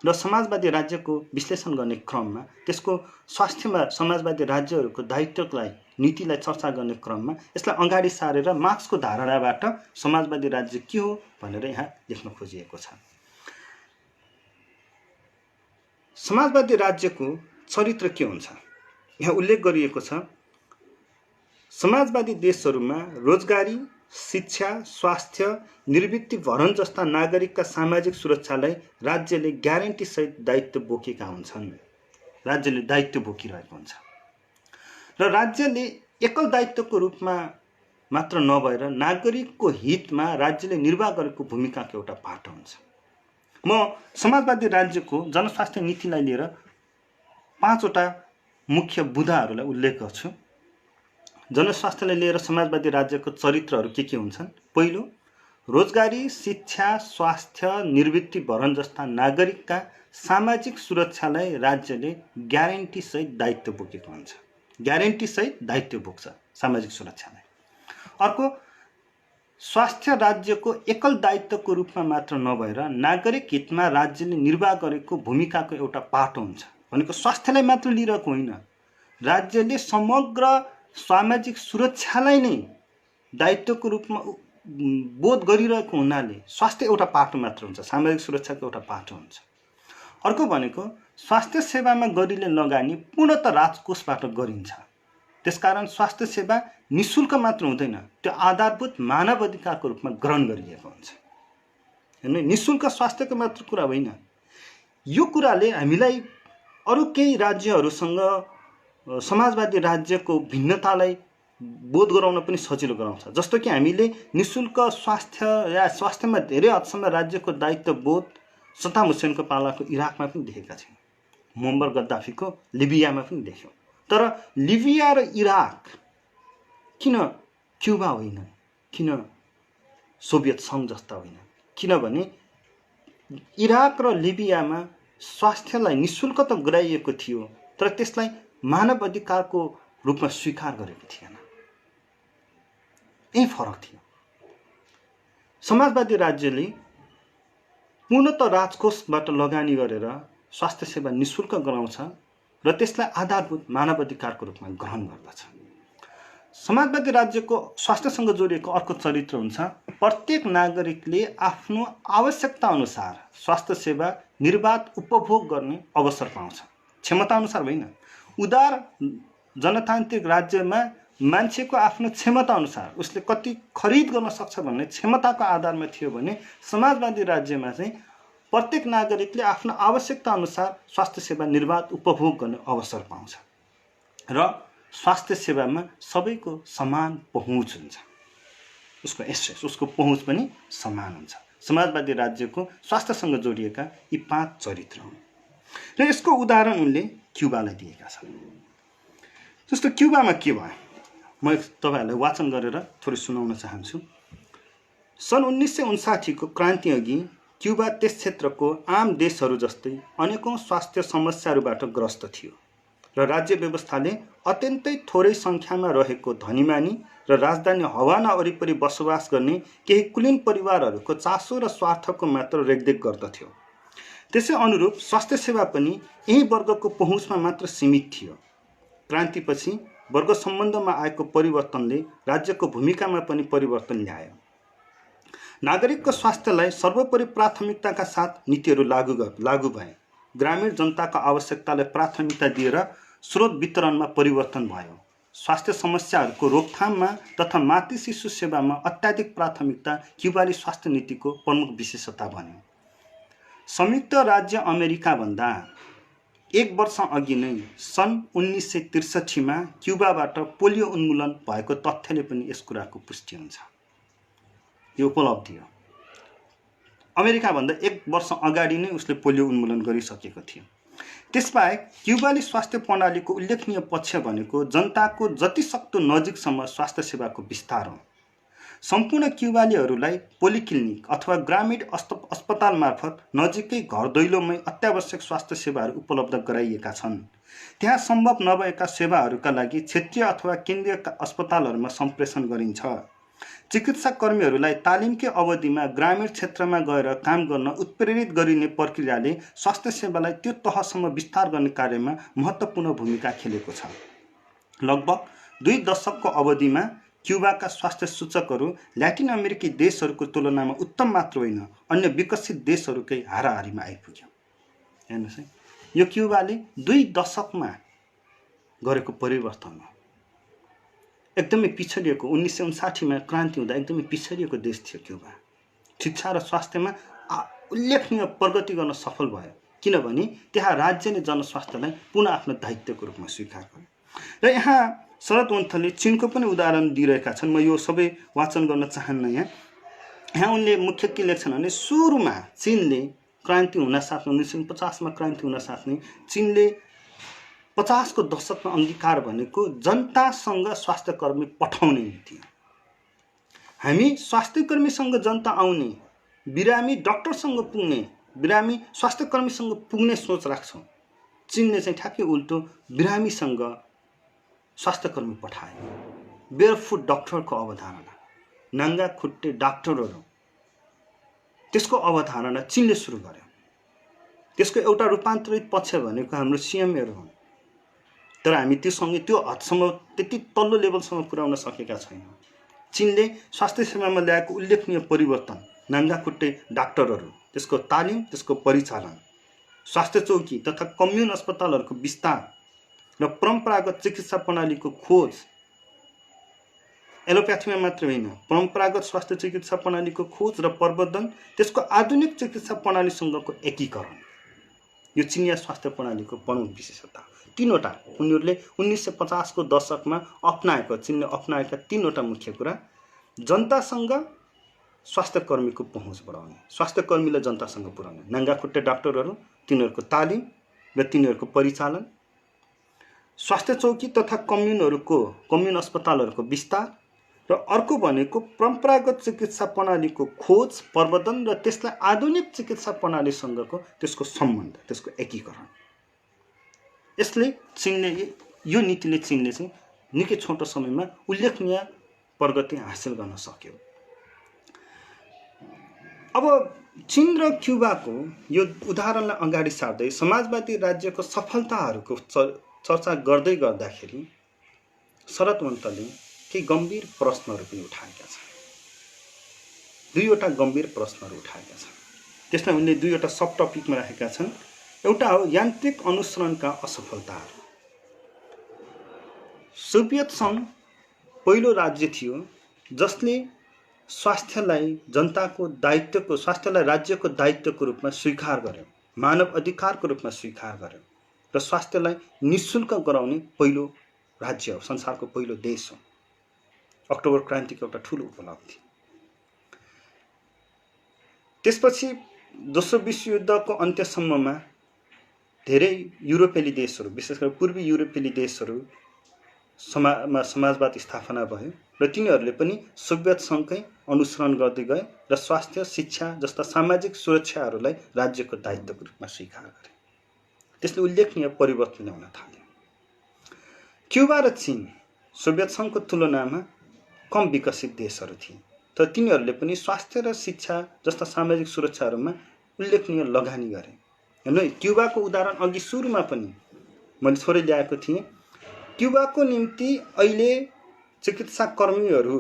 र समाजवादी राज्यको विश्लेषण गर्ने क्रममा त्यसको स्वास्थ्यमा समाजवादी राज्यहरूको दायित्वलाई, नीतिलाई चर्चा गर्ने क्रममा यसलाई अगाडि सारेर मार्क्सको धारणाबाट समाजवादी राज्य के हो भनेर यहाँ लेख्न खोजिएको छ। समाजवादी राज्यको चरित्र के हुन्छ यहाँ उल्लेख गरिएको छ। समाजवादी देशहरूमा रोजगारी, शिक्षा, स्वास्थ्य, निवृत्ति भरण जस्ता नागरिकका सामाजिक सुरक्षालाई राज्यले ग्यारेन्टीसहित दायित्व बोकेका हुन्छन्। राज्यले दायित्व बोकिरहेको हुन्छ र राज्यले एकल दायित्वको रूपमा मात्र नभएर नागरिकको हितमा राज्यले निर्वाह गरेको भूमिकाको एउटा पाटो हुन्छ। म समाजवादी राज्यको जनस्वास्थ्य नीतिलाई लिएर 5वटा मुख्य बुँदाहरूलाई उल्लेख गर्छु। जनस्वास्थ्यलाई लिएर समाजवादी राज्यको चरित्रहरू के हुन्छन्? पहिलो, रोजगारी, शिक्षा, स्वास्थ्य, निवृत्ति भरण जस्ता नागरिकका सामाजिक सुरक्षालाई राज्यले ग्यारेन्टीसहित दायित्व बोकेको हुन्छ। ग्यारेन्टीसहित दायित्व बोक्छ सामाजिक सुरक्षालाई। अर्को, स्वास्थ्य राज्यको एकल दायित्वको रूपमा मात्र नभएर नागरिक हितमा राज्यले निर्वाह गरेको भूमिकाको एउटा पाटो हुन्छ। भनेको स्वास्थ्यलाई मात्र लिइरहेको होइन, राज्यले समग्र सामाजिक सुरक्षालाई नै दायित्वको रूपमा बोध गरिरहेको हुनाले स्वास्थ्य एउटा पाटो मात्र हुन्छ, सामाजिक सुरक्षाको एउटा पाटो हुन्छ। अर्को भनेको स्वास्थ्य सेवामा गरिने लगानी पूर्णतः राजकोषबाट गरिन्छ। त्यसकारण स्वास्थ्य सेवा निःशुल्क मात्र हुँदैन, त्यो आधारभूत मानव अधिकारको रूपमा ग्रहण गरिएको हुन्छ। हैन, निःशुल्क स्वास्थ्यको मात्र कुरा होइन। यो कुराले हामीलाई अरू केही राज्यहरूसँग समाजवादी राज्यको भिन्नतालाई बोध गराउन पनि सजिलो गराउँछ। जस्तो कि हामीले निःशुल्क स्वास्थ्य या स्वास्थ्यमा धेरै हदसम्म राज्यको दायित्व बोध सद्दाम हुसैनको पालाको इराकमा पनि देखेका छौँ, मुअम्मर गद्दाफीको लिबियामा पनि देख्यौँ। तर लिबिया र इराक किन क्युबा होइन, किन सोभियत सङ्घ जस्ता होइन? किनभने इराक र लिबियामा स्वास्थ्यलाई निःशुल्क त गराइएको थियो, तर त्यसलाई मानव अधिकारको रूपमा स्वीकार गरेको थिएन। यही फरक थियो। समाजवादी राज्यले पूर्णतः राजकोषबाट लगानी गरेर स्वास्थ्य सेवा निःशुल्क गराउँछ र त्यसलाई आधारभूत मानव अधिकारको रूपमा ग्रहण गर्दछ। समाजवादी राज्यको स्वास्थ्यसँग जोडिएको अर्को चरित्र हुन्छ, प्रत्येक नागरिकले आफ्नो आवश्यकता अनुसार स्वास्थ्य सेवा निर्बाध उपभोग गर्ने अवसर पाउँछ। क्षमता अनुसार होइन। उदार जनतान्त्रिक राज्यमा मान्छेको आफ्नो क्षमता अनुसार उसले कति खरिद गर्न सक्छ भन्ने क्षमताको आधारमा थियो भने समाजवादी राज्यमा चाहिँ प्रत्येक नागरिकले आफ्नो आवश्यकता अनुसार स्वास्थ्य सेवा निर्बाध उपभोग गर्ने अवसर पाउँछ र स्वास्थ्य सेवामा सबैको समान पहुँच हुन्छ। उसको एक्सेस, उसको पहुँच पनि समान हुन्छ। समाजवादी राज्यको स्वास्थ्यसँग जोडिएका यी 5 चरित्र हुन् र यसको उदाहरण उनले क्युबालाई दिएका छन्। जस्तो क्युबामा के भयो, म तपाईहरुलाई वाचन गरेर थोरै सुनाउन चाहन्छु। सन् 1959 को क्रान्ति अघि क्युबा त्यस क्षेत्रको आम देशहरू जस्तै अनेकौं स्वास्थ्य समस्याहरूबाट ग्रस्त थियो र राज्य व्यवस्थाले अत्यन्तै थोरै संख्यामा रहेको धनीमानी र राजधानी हवाना वरिपरि बसोबास गर्ने केही कुलीन परिवारहरूको चासो र स्वार्थको मात्र रेखदेख गर्दथ्यो। त्यसै अनुरूप स्वास्थ्य सेवा पनि यही वर्गको पहुँचमा मात्र सीमित थियो। क्रान्तिपछि वर्ग सम्बन्धमा आएको परिवर्तनले राज्यको भूमिकामा पनि परिवर्तन ल्यायो। नागरिकको स्वास्थ्यलाई सर्वोपरि प्राथमिकताका साथ नीतिहरू लागू भए। ग्रामीण जनताको आवश्यकतालाई प्राथमिकता दिएर स्रोत वितरणमा परिवर्तन भयो। स्वास्थ्य समस्याहरूको रोकथाममा तथा मातृ शिशु सेवामा अत्याधिक प्राथमिकता क्युबाली स्वास्थ्य नीतिको प्रमुख विशेषता बन्यो। संयुक्त राज्य अमेरिका भन्दा 1 वर्ष अघि नै सन् 1963 मा क्युबाबाट पोलियो उन्मूलन भएको तथ्यले पनि यस कुराको पुष्टि हुन्छ। यो उपलब्धि हो। अमेरिका भन्दा 1 वर्ष अगाडि नै उसले पोलियो उन्मूलन गरिसकेको थियो। त्यसबाहेक क्युबाली स्वास्थ्य प्रणालीको उल्लेखनीय पक्ष भनेको जनताको जति सक्दो नजिकसम्म स्वास्थ्य सेवाको विस्तार हो। सम्पूर्ण क्युबालीहरूलाई पोलिक्लिनिक अथवा ग्रामीण अस्पताल मार्फत नजिकै घर दैलोमै अत्यावश्यक स्वास्थ्य सेवाहरू उपलब्ध गराइएका छन्। त्यहाँ सम्भव नभएका सेवाहरूका लागि क्षेत्रीय अथवा केन्द्रीय अस्पतालहरूमा सम्प्रेषण गरिन्छ। चिकित्सा कर्मीहरूलाई तालिमकै अवधिमा ग्रामीण क्षेत्रमा गएर काम गर्न उत्प्रेरित गरिने प्रक्रियाले स्वास्थ्य सेवालाई त्यो तहसम्म विस्तार गर्ने कार्यमा महत्त्वपूर्ण भूमिका खेलेको छ। लगभग 2 दशकको अवधिमा क्युबाका स्वास्थ्य सूचकहरू ल्याटिन अमेरिकी देशहरूको तुलनामा उत्तम मात्र होइन, अन्य विकसित देशहरूकै हाराहारीमा आइपुग्यो। हेर्नुहोस् है, यो क्युबाले 2 दशकमा गरेको परिवर्तन हो। एकदमै पिछडिएको 1959 मा क्रान्ति हुँदा एकदमै पिछडिएको देश थियो क्युबा। शिक्षा र स्वास्थ्यमा उल्लेखनीय प्रगति गर्न सफल भयो, किनभने त्यहाँ राज्यले जनस्वास्थ्यलाई पुनः आफ्नो दायित्वको रूपमा स्वीकार गर्यो। र यहाँ शरद वन्थले चीनको पनि उदाहरण दिइरहेका छन्। म यो सबै वाचन गर्न चाहन्न। यहाँ उनले मुख्य के लेख्छन् भने सुरुमा चीनले क्रान्ति हुनसाथ 1950 मा क्रान्ति हुनसाथ नै चीनले 50 को दशकमा अंगीकार भनेको जनतासँग स्वास्थ्यकर्मी पठाउने नीति। हामी स्वास्थ्यकर्मीसँग जनता आउने, बिरामी डाक्टरसँग पुग्ने, बिरामी स्वास्थ्यकर्मीसँग पुग्ने सोच राख्छौँ। चीनले चाहिँ ठ्याक्कै उल्टो बिरामीसँग स्वास्थ्यकर्मी पठायो। बेयरफुट डाक्टरको अवधारणा, नाङ्गा खुट्टे डाक्टरहरू, त्यसको अवधारणा चीनले सुरु गर्यो। त्यसको एउटा रूपान्तरित पक्ष भनेको हाम्रो सीएमएहरू हुन्। तर हामी त्योसँग त्यो हदसम्म त्यति तल्लो लेभलसम्म पुर्याउन सकेका छैनौँ। चीनले स्वास्थ्य सेवामा ल्याएको उल्लेखनीय परिवर्तन, नाङ्गा खुट्टे डाक्टरहरू, त्यसको तालिम, त्यसको परिचालन, स्वास्थ्य चौकी तथा कम्युन अस्पतालहरूको विस्तार र परम्परागत चिकित्सा प्रणालीको खोज, एलोप्याथीमा मात्र होइन, परम्परागत स्वास्थ्य चिकित्सा प्रणालीको खोज र प्रवर्धन, त्यसको आधुनिक चिकित्सा प्रणालीसँगको एकीकरण, यो चिनिया स्वास्थ्य प्रणालीको प्रमुख विशेषता। तीनवटा उनीहरूले 1950 को दशकमा अपनाएको, चीनले अपनाएका तीनवटा मुख्य कुरा: जनतासँग स्वास्थ्यकर्मीको पहुँच बढाउने, स्वास्थ्यकर्मीलाई जनतासँग पुर्याउने, नाङ्गा खुट्टे डाक्टरहरू, तिनीहरूको तालिम र तिनीहरूको परिचालन, स्वास्थ्य चौकी तथा कम्युन अस्पतालहरूको विस्तार, र अर्को भनेको परम्परागत चिकित्सा प्रणालीको खोज, प्रवर्धन र त्यसलाई आधुनिक चिकित्सा प्रणालीसँगको त्यसको सम्बन्ध, त्यसको एकीकरण। यसले चीनले, यो नीतिले चीनले चाहिँ निकै छोटो समयमा उल्लेखनीय प्रगति हासिल गर्न सक्यो। अब चीन र क्युबाको यो उदाहरणलाई अगाडि सार्दै समाजवादी राज्यको सफलताहरूको चर्चा गर्दै गर्दाखेरि शरद वन्थले केही गम्भीर प्रश्नहरू पनि उठाएका छन्। दुईवटा गम्भीर प्रश्नहरू उठाएका छन्। त्यसलाई उनले दुईवटा सब टपिकमा राखेका छन्। एउटा हो यान्त्रिक अनुसरणका असफलताहरू। सोभियत सङ्घ पहिलो राज्य थियो जसले स्वास्थ्यलाई जनताको दायित्वको, स्वास्थ्यलाई राज्यको दायित्वको रूपमा स्वीकार गर्यो, मानव अधिकारको रूपमा स्वीकार गर्यो र स्वास्थ्यलाई निःशुल्क गराउने पहिलो राज्य हो, संसारको पहिलो देश हो। अक्टोबर क्रान्तिको एउटा ठुलो उपलब्धि। त्यसपछि दोस्रो विश्वयुद्धको अन्त्यसम्ममा धेरै युरोपेली देशहरू, विशेष गरी पूर्वी युरोपेली देशहरू समाजवाद स्थापना भयो र तिनीहरूले पनि सोभियत सङ्घकै अनुसरण गर्दै गए र स्वास्थ्य, शिक्षा जस्ता सामाजिक सुरक्षाहरूलाई राज्यको दायित्वको रूपमा स्वीकार गरे। त्यसले उल्लेखनीय परिवर्तन ल्याउन थाल्यो। क्युबा र चीन सोभियत सङ्घको तुलनामा कम विकसित देशहरू थिए, तर तिनीहरूले पनि स्वास्थ्य र शिक्षा जस्ता सामाजिक सुरक्षाहरूमा उल्लेखनीय लगानी गरे। हेर्नु, क्युबाको उदाहरण अघि सुरुमा पनि मैले थोरै ल्याएको थिएँ। क्युबाको निम्ति अहिले चिकित्सा कर्मीहरू,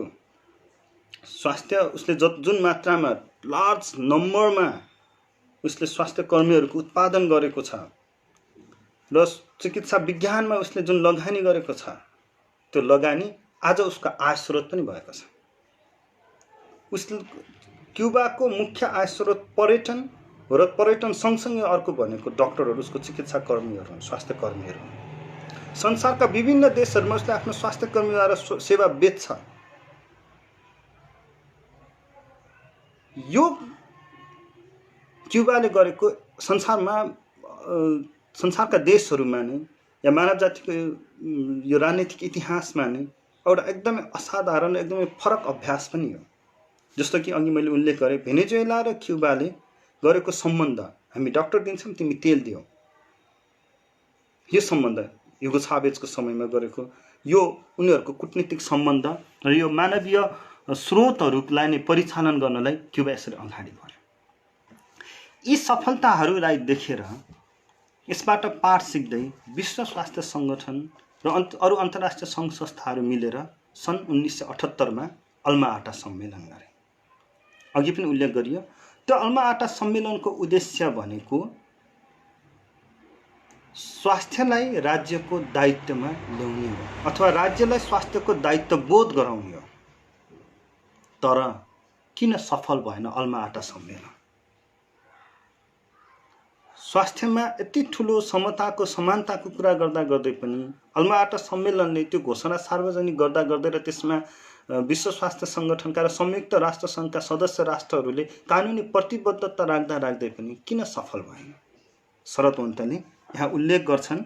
स्वास्थ्य उसले जुन मात्रामा लार्ज नम्बरमा उसले स्वास्थ्य कर्मीहरूको उत्पादन गरेको छ र चिकित्सा विज्ञानमा उसले जुन लगानी गरेको छ, त्यो लगानी आज उसको आय स्रोत पनि भएको छ। उसले क्युबाको मुख्य आय स्रोत पर्यटन हो र पर्यटन सँगसँगै अर्को भनेको डाक्टरहरू, उसको चिकित्सा कर्मीहरू, स्वास्थ्य कर्मीहरू। संसारका विभिन्न देशहरूमा उसले आफ्नो स्वास्थ्य कर्मीद्वारा सेवा बेच्छ। यो क्युबाले गरेको संसारका देशहरूमा नै या मानव जातिको यो राजनीतिक इतिहासमा नै एउटा एकदमै असाधारण, एकदमै फरक अभ्यास पनि हो। जस्तो कि अघि मैले उल्लेख गरेँ, भेनेजुएला र क्युबाले गरेको सम्बन्ध, हामी डाक्टर दिन्छौँ, तिमी तेल दियौ, यो सम्बन्ध युगोस्लाभियाको समयमा गरेको यो उनीहरूको कूटनीतिक सम्बन्ध र यो मानवीय स्रोतहरूलाई नै परिचालन गर्नलाई क्युबा यसरी अगाडि बढ्यो। यी सफलताहरूलाई देखेर, यसबाट पाठ सिक्दै विश्व स्वास्थ्य सङ्गठन र अरू अन्तर्राष्ट्रिय सङ्घ संस्थाहरू मिलेर सन् 1978 मा अल्मा आटा सम्मेलन गरे। अघि पनि उल्लेख गरियो, त्यो अल्मा आटा सम्मेलनको उद्देश्य भनेको स्वास्थ्यलाई राज्यको दायित्वमा ल्याउने हो अथवा राज्यलाई स्वास्थ्यको दायित्व बोध गराउने हो। तर किन सफल भएन अल्मा-आटा सम्मेलन? स्वास्थ्यमा यति ठुलो समताको समानताको कुरा गर्दा गर्दै पनि अल्मा-आटा सम्मेलनले त्यो घोषणा सार्वजनिक गर्दा गर्दै र त्यसमा विश्व स्वास्थ्य सङ्गठनका र संयुक्त राष्ट्र सङ्घका सदस्य राष्ट्रहरूले कानुनी प्रतिबद्धता राख्दा राख्दै पनि किन सफल भएन? शरदवन्तले यहाँ उल्लेख गर्छन्,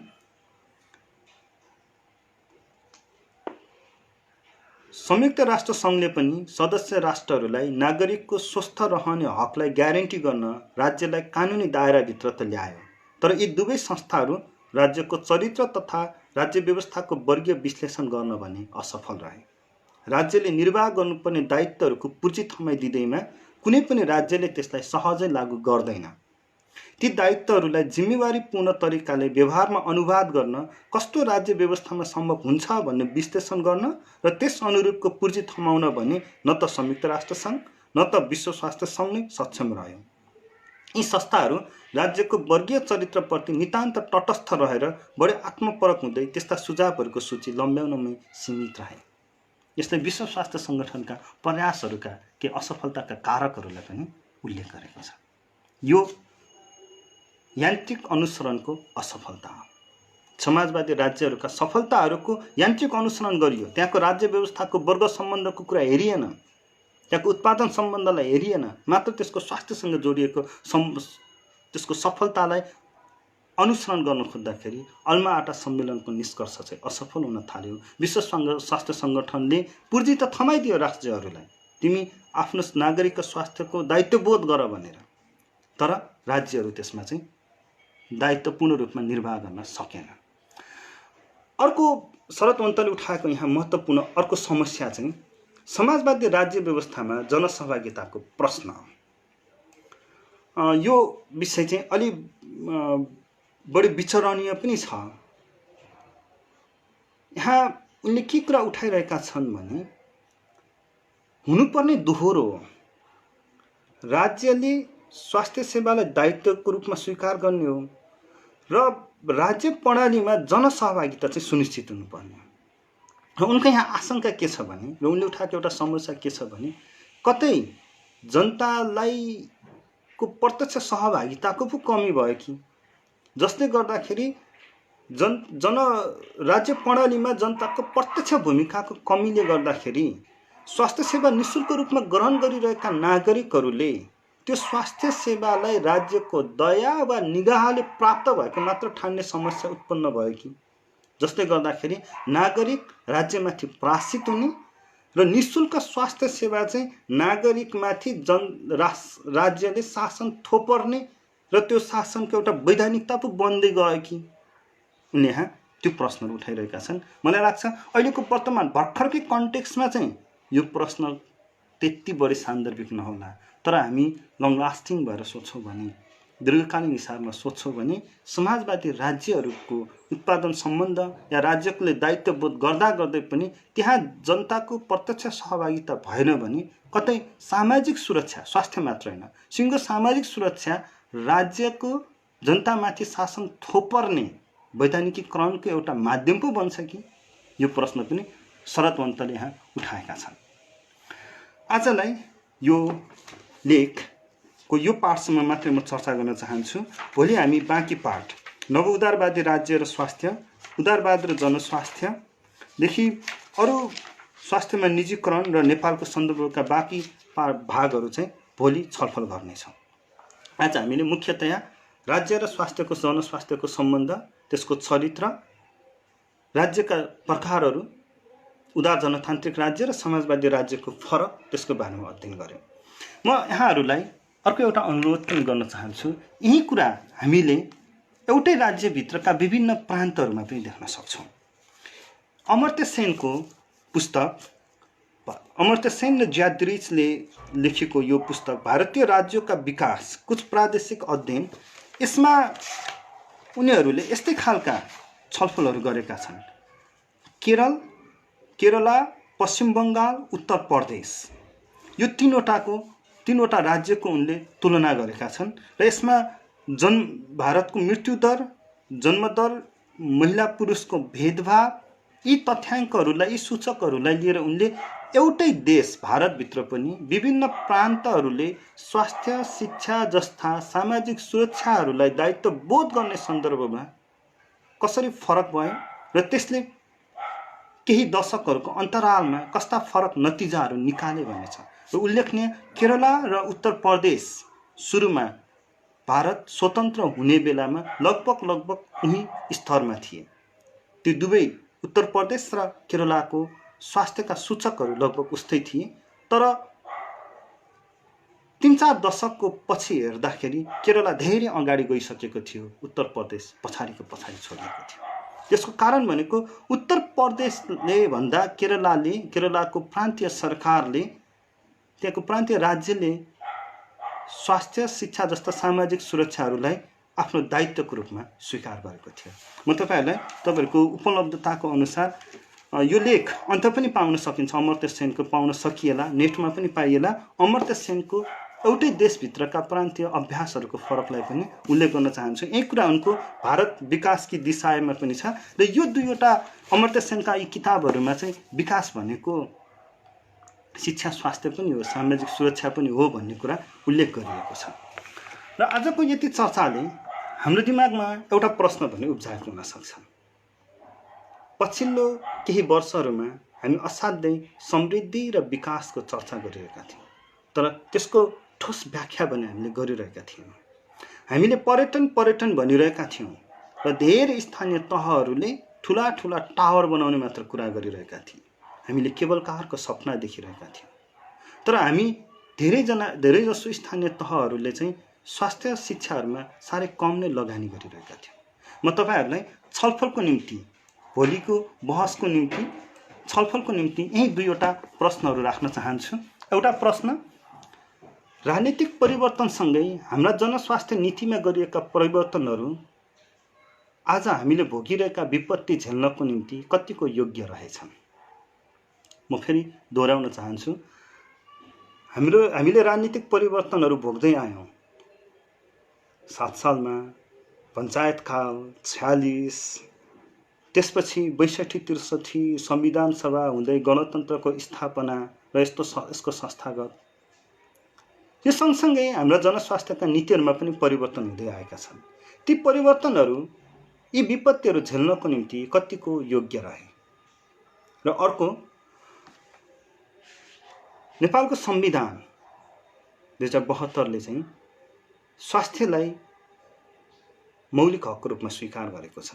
संयुक्त राष्ट्र सङ्घले पनि सदस्य राष्ट्रहरूलाई नागरिकको स्वस्थ रहने हकलाई ग्यारेन्टी गर्न राज्यलाई कानुनी दायराभित्र त ल्यायो, तर यी दुवै संस्थाहरू राज्यको चरित्र तथा राज्य व्यवस्थाको वर्गीय विश्लेषण गर्न भने असफल रहे। राज्यले निर्वाह गर्नुपर्ने दायित्वहरूको पूर्ति थमाइदिँदैमा कुनै पनि राज्यले त्यसलाई सहजै लागू गर्दैन। ती दायित्वहरूलाई जिम्मेवारीपूर्ण तरिकाले व्यवहारमा अनुवाद गर्न कस्तो राज्य व्यवस्थामा सम्भव हुन्छ भन्ने विश्लेषण गर्न र त्यस अनुरूपको पूर्ति थमाउन भने न त संयुक्त राष्ट्र सङ्घ न त विश्व स्वास्थ्य सङ्घ नै सक्षम रह्यो। यी संस्थाहरू राज्यको वर्गीय चरित्रप्रति नितान्त तटस्थ रहेर बढी आत्मपरक हुँदै त्यस्ता सुझावहरूको सूची लम्ब्याउनमै सीमित रहे। यसले विश्व स्वास्थ्य सङ्गठनका प्रयासहरूका केही असफलताका कारकहरूलाई पनि उल्लेख गरेको छ। यो यान्त्रिक अनुसरणको असफलता हो। समाजवादी राज्यहरूका सफलताहरूको यान्त्रिक अनुसरण गरियो। त्यहाँको राज्य व्यवस्थाको वर्ग सम्बन्धको कुरा हेरिएन, त्यहाँको उत्पादन सम्बन्धलाई हेरिएन, मात्र त्यसको स्वास्थ्यसँग जोडिएको त्यसको सफलतालाई अनुसरण गर्न खोज्दाखेरि अल्मा-आटा सम्मेलनको निष्कर्ष चाहिँ असफल हुन थाल्यो। विश्व स्वास्थ्य सङ्गठनले पूर्ति त थमाइदियो राज्यहरूलाई, तिमी आफ्नो नागरिकको स्वास्थ्यको दायित्वबोध गर भनेर, तर राज्यहरू त्यसमा चाहिँ दायित्व पूर्ण रूपमा निर्वाह गर्न सकेन। अर्को शरदवन्तले उठाएको यहाँ महत्त्वपूर्ण अर्को समस्या चाहिँ समाजवादी राज्य व्यवस्थामा जनसहभागिताको प्रश्न। यो विषय चाहिँ अलि बढी विचरणीय पनि छ। यहाँ उनले के कुरा उठाइरहेका छन् भने हुनुपर्ने दोहोरो हो। राज्यले स्वास्थ्य सेवालाई दायित्वको रूपमा स्वीकार गर्ने हो र राज्य प्रणालीमा जनसहभागिता चाहिँ सुनिश्चित हुनुपर्ने हो। उनको यहाँ आशंका के छ भने, र उनले उठाएको एउटा समस्या के छ भने, कतै जनतालाई को प्रत्यक्ष सहभागिताको पो कमी भयो कि, जसले गर्दाखेरि राज्य प्रणालीमा जनताको प्रत्यक्ष भूमिकाको कमीले गर्दाखेरि स्वास्थ्य सेवा निःशुल्क रूपमा ग्रहण गरिरहेका नागरिकहरूले त्यो स्वास्थ्य सेवालाई राज्यको दया वा निगाहले प्राप्त भएको मात्र ठान्ने समस्या उत्पन्न भयो कि, जसले गर्दाखेरि नागरिक राज्यमाथि प्राश्रित हुने र निःशुल्क स्वास्थ्य सेवा चाहिँ नागरिकमाथि राज्यले शासन थोपर्ने र त्यो शासनको एउटा वैधानिकता पो बन्दै गयो कि, उनले यहाँ त्यो प्रश्नहरू उठाइरहेका छन्। मलाई लाग्छ अहिलेको वर्तमान भर्खरकै कन्टेक्स्टमा चाहिँ यो प्रश्न त्यति बढी सान्दर्भिक नहोला, तर हामी लङ लास्टिङ भएर सोच्छौँ भने, दीर्घकालीन हिसाबमा सोच्छौँ भने समाजवादी राज्यहरूको उत्पादन सम्बन्ध या राज्यले दायित्वबोध गर्दा गर्दै पनि त्यहाँ जनताको प्रत्यक्ष सहभागिता भएन भने कतै सामाजिक सुरक्षा, स्वास्थ्य मात्र होइन, सिङ्गो सामाजिक सुरक्षा राज्यको जनतामाथि शासन थोपर्ने वैधानिकीकरणको एउटा माध्यम पो बन्छ कि, यो प्रश्न पनि शरदवन्तले यहाँ उठाएका छन्। आजलाई यो लेखको यो पार्टसम्म मात्रै म चर्चा गर्न चाहन्छु। भोलि हामी बाँकी पार्ट नव उदारवादी राज्य र स्वास्थ्य, उदारवाद र जनस्वास्थ्यदेखि अरू स्वास्थ्यमा निजीकरण र नेपालको सन्दर्भका बाँकी भागहरू चाहिँ भोलि छलफल गर्नेछौँ। आज हामीले मुख्यतया राज्य र स्वास्थ्यको जनस्वास्थ्यको सम्बन्ध, त्यसको चरित्र, राज्यका प्रकारहरू, उदार जनतान्त्रिक राज्य र समाजवादी राज्यको फरक, त्यसको बारेमा अध्ययन गऱ्यौँ। म यहाँहरूलाई अर्को एउटा अनुरोध पनि गर्न चाहन्छु। यही कुरा हामीले एउटै राज्यभित्रका विभिन्न प्रान्तहरूमा पनि देख्न सक्छौँ। अमर्त्य सेनको पुस्तक, अमर्त्य सेन र ज्याद्रिचले लेखेको यो पुस्तक भारतीय राज्यका विकास कुछ प्रादेशिक अध्ययन, यसमा उनीहरूले यस्तै खालका छलफलहरू गरेका छन्। केरला, पश्चिम बङ्गाल, उत्तर प्रदेश, यो तीनवटा राज्यको उनले तुलना गरेका छन् र यसमा भारतको मृत्यु दर जन्मदर, महिला पुरुषको भेदभाव, यी तथ्याङ्कहरूलाई, यी सूचकहरूलाई लिएर उनले एउटै देश भारतभित्र पनि विभिन्न प्रान्तहरूले स्वास्थ्य, शिक्षा जस्ता सामाजिक सुरक्षाहरूलाई दायित्व बोध गर्ने सन्दर्भमा कसरी फरक भयो र त्यसले केही दशकहरूको अन्तरालमा कस्ता फरक नतिजाहरू निकाले भन्ने छ। र उल्लेखनीय, केरला र उत्तर प्रदेश सुरुमा भारत स्वतन्त्र हुने बेलामा लगभग उही स्तरमा थिए। त्यो दुवै उत्तर प्रदेश र केरलाको स्वास्थ्यका सूचकहरू लगभग उस्तै थिए। तर 3-4 दशकको पछि हेर्दाखेरि केरला धेरै अगाडि गइसकेको थियो, उत्तर प्रदेश पछाडि छोडिएको थियो। त्यसको कारण भनेको उत्तर प्रदेशले भन्दा केरलाको प्रान्तीय सरकारले, त्यहाँको प्रान्तीय राज्यले स्वास्थ्य, शिक्षा जस्ता सामाजिक सुरक्षाहरूलाई आफ्नो दायित्वको रूपमा स्वीकार गरेको थियो। म तपाईँहरूको उपलब्धताको अनुसार यो लेख अन्त पनि पाउन सकिन्छ, अमर्त्य सेनको पाउन सकिएला, नेटमा पनि पाइएला। अमर्त्य सेनको एउटै देशभित्रका प्रान्तीय अभ्यासहरूको फरकलाई पनि उल्लेख गर्न चाहन्छु। यही कुरा उनको भारत विकासकी दिशामा पनि छ। र यो दुईवटा अमर्त्य सेनका यी किताबहरूमा चाहिँ विकास भनेको शिक्षा, स्वास्थ्य पनि हो, सामाजिक सुरक्षा पनि हो भन्ने कुरा उल्लेख गरिएको छ। र आजको यति चर्चाले हाम्रो दिमागमा एउटा प्रश्न पनि उब्जाएको हुन सक्छ। पछिल्लो केही वर्षहरूमा हामी असाध्यै समृद्धि र विकासको चर्चा गरिरहेका थियौँ, तर त्यसको ठोस व्याख्या पनि हामीले गरिरहेका थियौँ। हामीले पर्यटन भनिरहेका थियौँ र धेरै स्थानीय तहहरूले ठुला टावर बनाउने मात्र कुरा गरिरहेका थिए। हामीले केबल कारको सपना देखिरहेका थियौँ। तर हामी धेरैजसो स्थानीय तहहरूले चाहिँ स्वास्थ्य, शिक्षाहरूमा साह्रै कम नै लगानी गरिरहेका थियौँ। म तपाईँहरूलाई छलफलको निम्ति, भोलिको बहसको निम्ति, छलफलको निम्ति यही दुईवटा प्रश्नहरू राख्न चाहन्छु। एउटा प्रश्न, राजनीतिक परिवर्तनसँगै हाम्रा जनस्वास्थ्य नीतिमा गरिएका परिवर्तनहरू आज हामीले भोगिरहेका विपत्ति झेल्नको निम्ति कतिको योग्य रहेछन्। म फेरि दोहोऱ्याउन चाहन्छु, हामीले राजनीतिक परिवर्तनहरू भोग्दै आयौँ। 7 सालमा पञ्चायतकाल, 46, त्यसपछि 62-63 संविधान सभा हुँदै गणतन्त्रको स्थापना र यसको संस्थागत, यो सँगसँगै हाम्रा जनस्वास्थ्यका नीतिहरूमा पनि परिवर्तन हुँदै आएका छन्। ती परिवर्तनहरू यी विपत्तिहरू झेल्नको निम्ति कतिको योग्य रहे। र अर्को, नेपालको संविधान 2072ले चाहिँ स्वास्थ्यलाई मौलिक हकको रूपमा स्वीकार गरेको छ,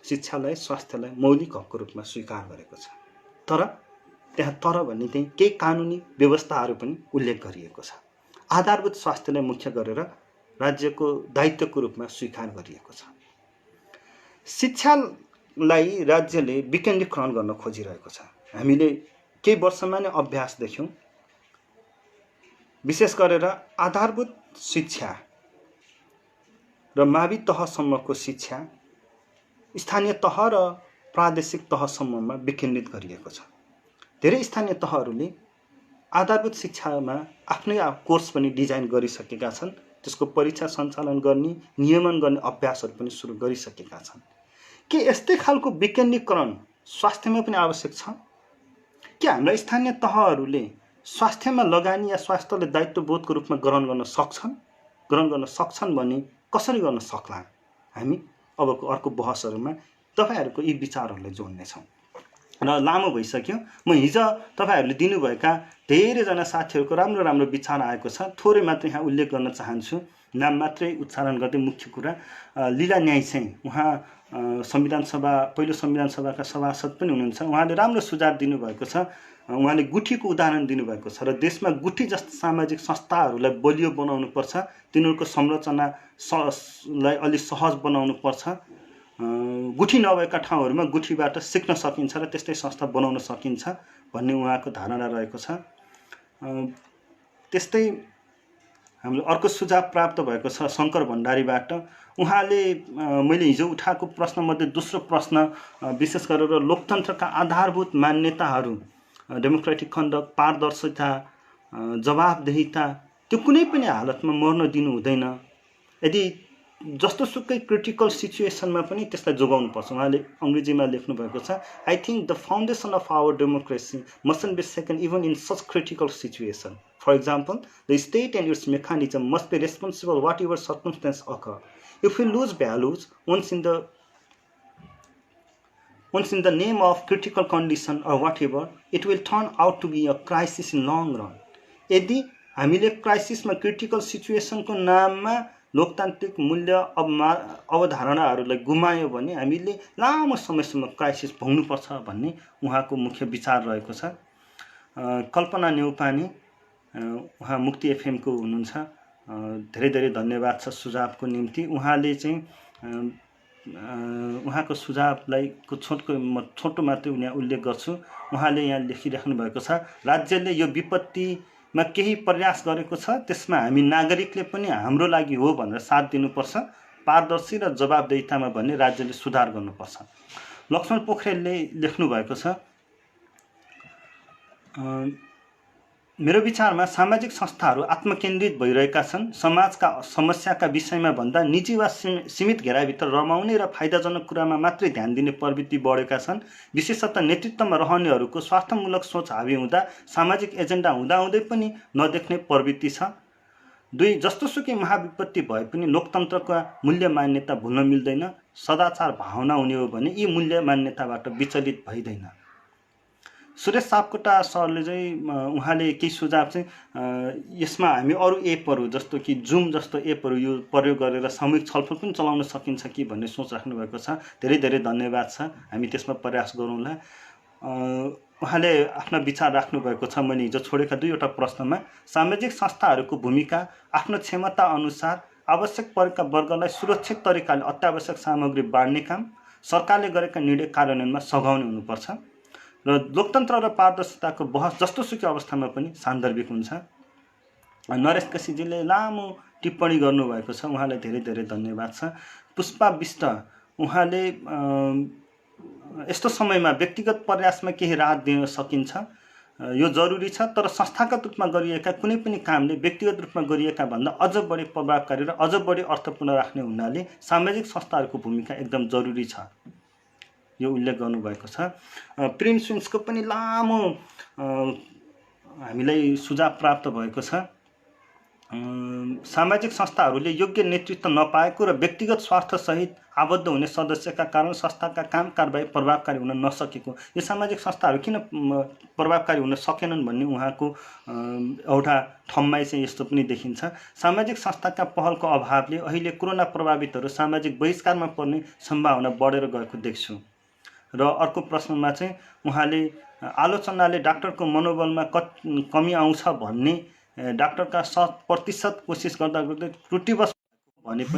शिक्षालाई, स्वास्थ्यलाई मौलिक हकको रूपमा स्वीकार गरेको छ। तर त्यहाँ भन्ने चाहिँ केही कानुनी व्यवस्थाहरू पनि उल्लेख गरिएको छ। आधारभूत स्वास्थ्यलाई मुख्य गरेर राज्यको दायित्वको रूपमा स्वीकार गरिएको छ। शिक्षालाई राज्यले विकेन्द्रीकरण गर्न खोजिरहेको छ। हामीले केही वर्षमा नै अभ्यास देख्यौँ। विशेष गरेर आधारभूत शिक्षा र मावि तहसम्मको शिक्षा स्थानीय तह र प्रादेशिक तहसम्ममा विकेन्द्रित गरिएको छ। धेरै स्थानीय तहहरूले आधारभूत शिक्षामा आफ्नै कोर्स पनि डिजाइन गरिसकेका छन्। त्यसको परीक्षा सञ्चालन गर्ने, नियमन गर्ने अभ्यासहरू पनि सुरु गरिसकेका छन्। के यस्तै खालको विकेन्द्रीकरण स्वास्थ्यमा पनि आवश्यक छ? के हाम्रा स्थानीय तहहरूले स्वास्थ्यमा लगानी या स्वास्थ्यलाई दायित्वबोधको रूपमा ग्रहण गर्न सक्छन् भने कसरी गर्न सक्ला? हामी अबको अर्को बहसहरूमा तपाईहरूको यी विचारहरूलाई जोड्नेछौँ। र लामो भइसक्यो। म हिजो तपाईहरूले दिनुभएका धेरैजना साथीहरूको राम्रो विचार आएको छ। थोरै मात्र यहाँ उल्लेख गर्न चाहन्छु, नाम मात्रै उच्चारण गर्दै। मुख्य कुरा, लीला न्यायसिंह, उहाँ पहिलो संविधान सभाका सभासद पनि हुनुहुन्छ। उहाँले राम्रो सुझाव दिनुभएको छ। उहाँले गुठीको उदाहरण दिनुभएको छ र देशमा गुठी जस्ता सामाजिक संस्थाहरूलाई बलियो बनाउनु पर्छ, तिनीहरूको संरचनालाई अलि सहज बनाउनु पर्छ। गुठी नभएका ठाउँहरूमा गुठीबाट सिक्न सकिन्छ र त्यस्तै संस्था बनाउन सकिन्छ भन्ने उहाँको धारणा रहेको छ। त्यस्तै हामीले अर्को सुझाव प्राप्त भएको छ शङ्कर भण्डारीबाट। उहाँले मैले हिजो उठाएको प्रश्नमध्ये दोस्रो प्रश्न, विशेष गरेर लोकतन्त्रका आधारभूत मान्यताहरू, डेमोक्रेटिक कन्डक्ट, पारदर्शिता, जवाबदेहिता, त्यो कुनै पनि हालतमा मर्न दिनु हुँदैन। यदि जस्तोसुकै क्रिटिकल सिचुएसनमा पनि त्यसलाई जोगाउनुपर्छ। उहाँले अङ्ग्रेजीमा लेख्नुभएको छ, I think the foundation of our democracy must be second even in such critical situation. For example, the state and its mechanism must be responsible whatever circumstances occur. If you lose values once in the name of critical condition or whatever, it will turn out to be a crisis in long run. यदि हामीले क्राइसिसमा critical सिचुएसनको नाममा लोकतान्त्रिक मूल्य अवधारणाहरूलाई गुमायो भने हामीले लामो समयसम्म क्राइसिस भोग्नुपर्छ भन्ने उहाँको मुख्य विचार रहेको छ। कल्पना नेउपाने उहाँ मुक्ति एफएमको हुनुहुन्छ, धेरै धेरै धन्यवाद छ सुझावको निम्ति। उहाँले चाहिँ उहाँको सुझावलाई छोटो मात्रै यहाँ उल्लेख गर्छु। उहाँले यहाँ लेखिराख्नु भएको छ, राज्यले यो विपत्तिमा केही प्रयास गरेको छ, त्यसमा हामी नागरिकले पनि हाम्रो लागि हो भनेर साथ दिनुपर्छ। पारदर्शी र जवाबदेहितामा भन्ने राज्यले सुधार गर्नुपर्छ। लक्ष्मण पोखरेलले लेख्नु भएको छ, मेरो विचारमा सामाजिक संस्थाहरू आत्मकेन्द्रित भइरहेका छन्। समाजका समस्याका विषयमा भन्दा निजी वा सीमित घेराभित्र रमाउने र फाइदाजनक कुरामा मात्रै ध्यान दिने प्रवृत्ति बढेका छन्। विशेषतः नेतृत्वमा रहनेहरूको स्वार्थमूलक सोच हावी हुँदा सामाजिक एजेन्डा हुँदाहुँदै पनि नदेख्ने प्रवृत्ति छ। 2, जस्तोसुकै महाविपत्ति भए पनि लोकतन्त्रका मूल्य मान्यता भुल्न मिल्दैन। सदाचार भावना हुने हो भने यी मूल्य मान्यताबाट विचलित भइदैन। सुरेश सापकोटा सरले चाहिँ उहाँले केही सुझाव चाहिँ यसमा हामी अरू एपहरू जस्तो कि जुम जस्तो एपहरू यो प्रयोग गरेर सामूहिक छलफल पनि चलाउन सकिन्छ कि भन्ने सोच राख्नु भएको छ। धेरै धेरै धन्यवाद छ, हामी त्यसमा प्रयास गरौँला। उहाँले आफ्ना विचार राख्नु भएको छ। मैले हिजो छोडेका 2वटा प्रश्नमा सामाजिक संस्थाहरूको भूमिका आफ्नो क्षमता अनुसार आवश्यक परेका वर्गलाई सुरक्षित तरिकाले अत्यावश्यक सामग्री बाँड्ने काम, सरकारले गरेका निर्णय कार्यान्वयनमा सघाउने हुनुपर्छ र लोकतन्त्र र पारदर्शिताको बहस जस्तोसुकै अवस्थामा पनि सान्दर्भिक हुन्छ। नरेश केसीजीले लामो टिप्पणी गर्नुभएको छ, उहाँलाई धेरै धेरै धन्यवाद छ। पुष्पा विष्ट उहाँले यस्तो समयमा व्यक्तिगत प्रयासमा केही राहत दिन सकिन्छ, यो जरुरी छ, तर संस्थागत रूपमा गरिएका कुनै पनि कामले व्यक्तिगत रूपमा गरिएका भन्दा अझ बढी प्रभावकारी र अझ बढी अर्थपूर्ण राख्ने हुनाले सामाजिक संस्थाहरूको भूमिका एकदम जरुरी छ, यो उल्लेख गर्नुभएको छ। प्रिन्स विन्सको पनि लामो हामीलाई सुझाव प्राप्त भएको छ। सामाजिक संस्थाहरूले योग्य नेतृत्व नपाएको र व्यक्तिगत स्वार्थसहित आबद्ध हुने सदस्यका कारण संस्थाका काम कारबाही प्रभावकारी हुन नसकेको, यो सामाजिक संस्थाहरू किन प्रभावकारी हुन सकेनन् भन्ने उहाँको एउटा ठम्माई चाहिँ यस्तो पनि देखिन्छ। सामाजिक संस्थाका पहलको अभावले अहिले कोरोना प्रभावितहरू सामाजिक बहिष्कारमा पर्ने सम्भावना बढेर गएको देख्छु। र अर्को प्रश्नमा चाहिँ उहाँले आलोचनाले डाक्टरको मनोबलमा कमी आउँछ भन्ने, डाक्टरका 100% कोसिस गर्दा गर्दै त्रुटिवश भने पनि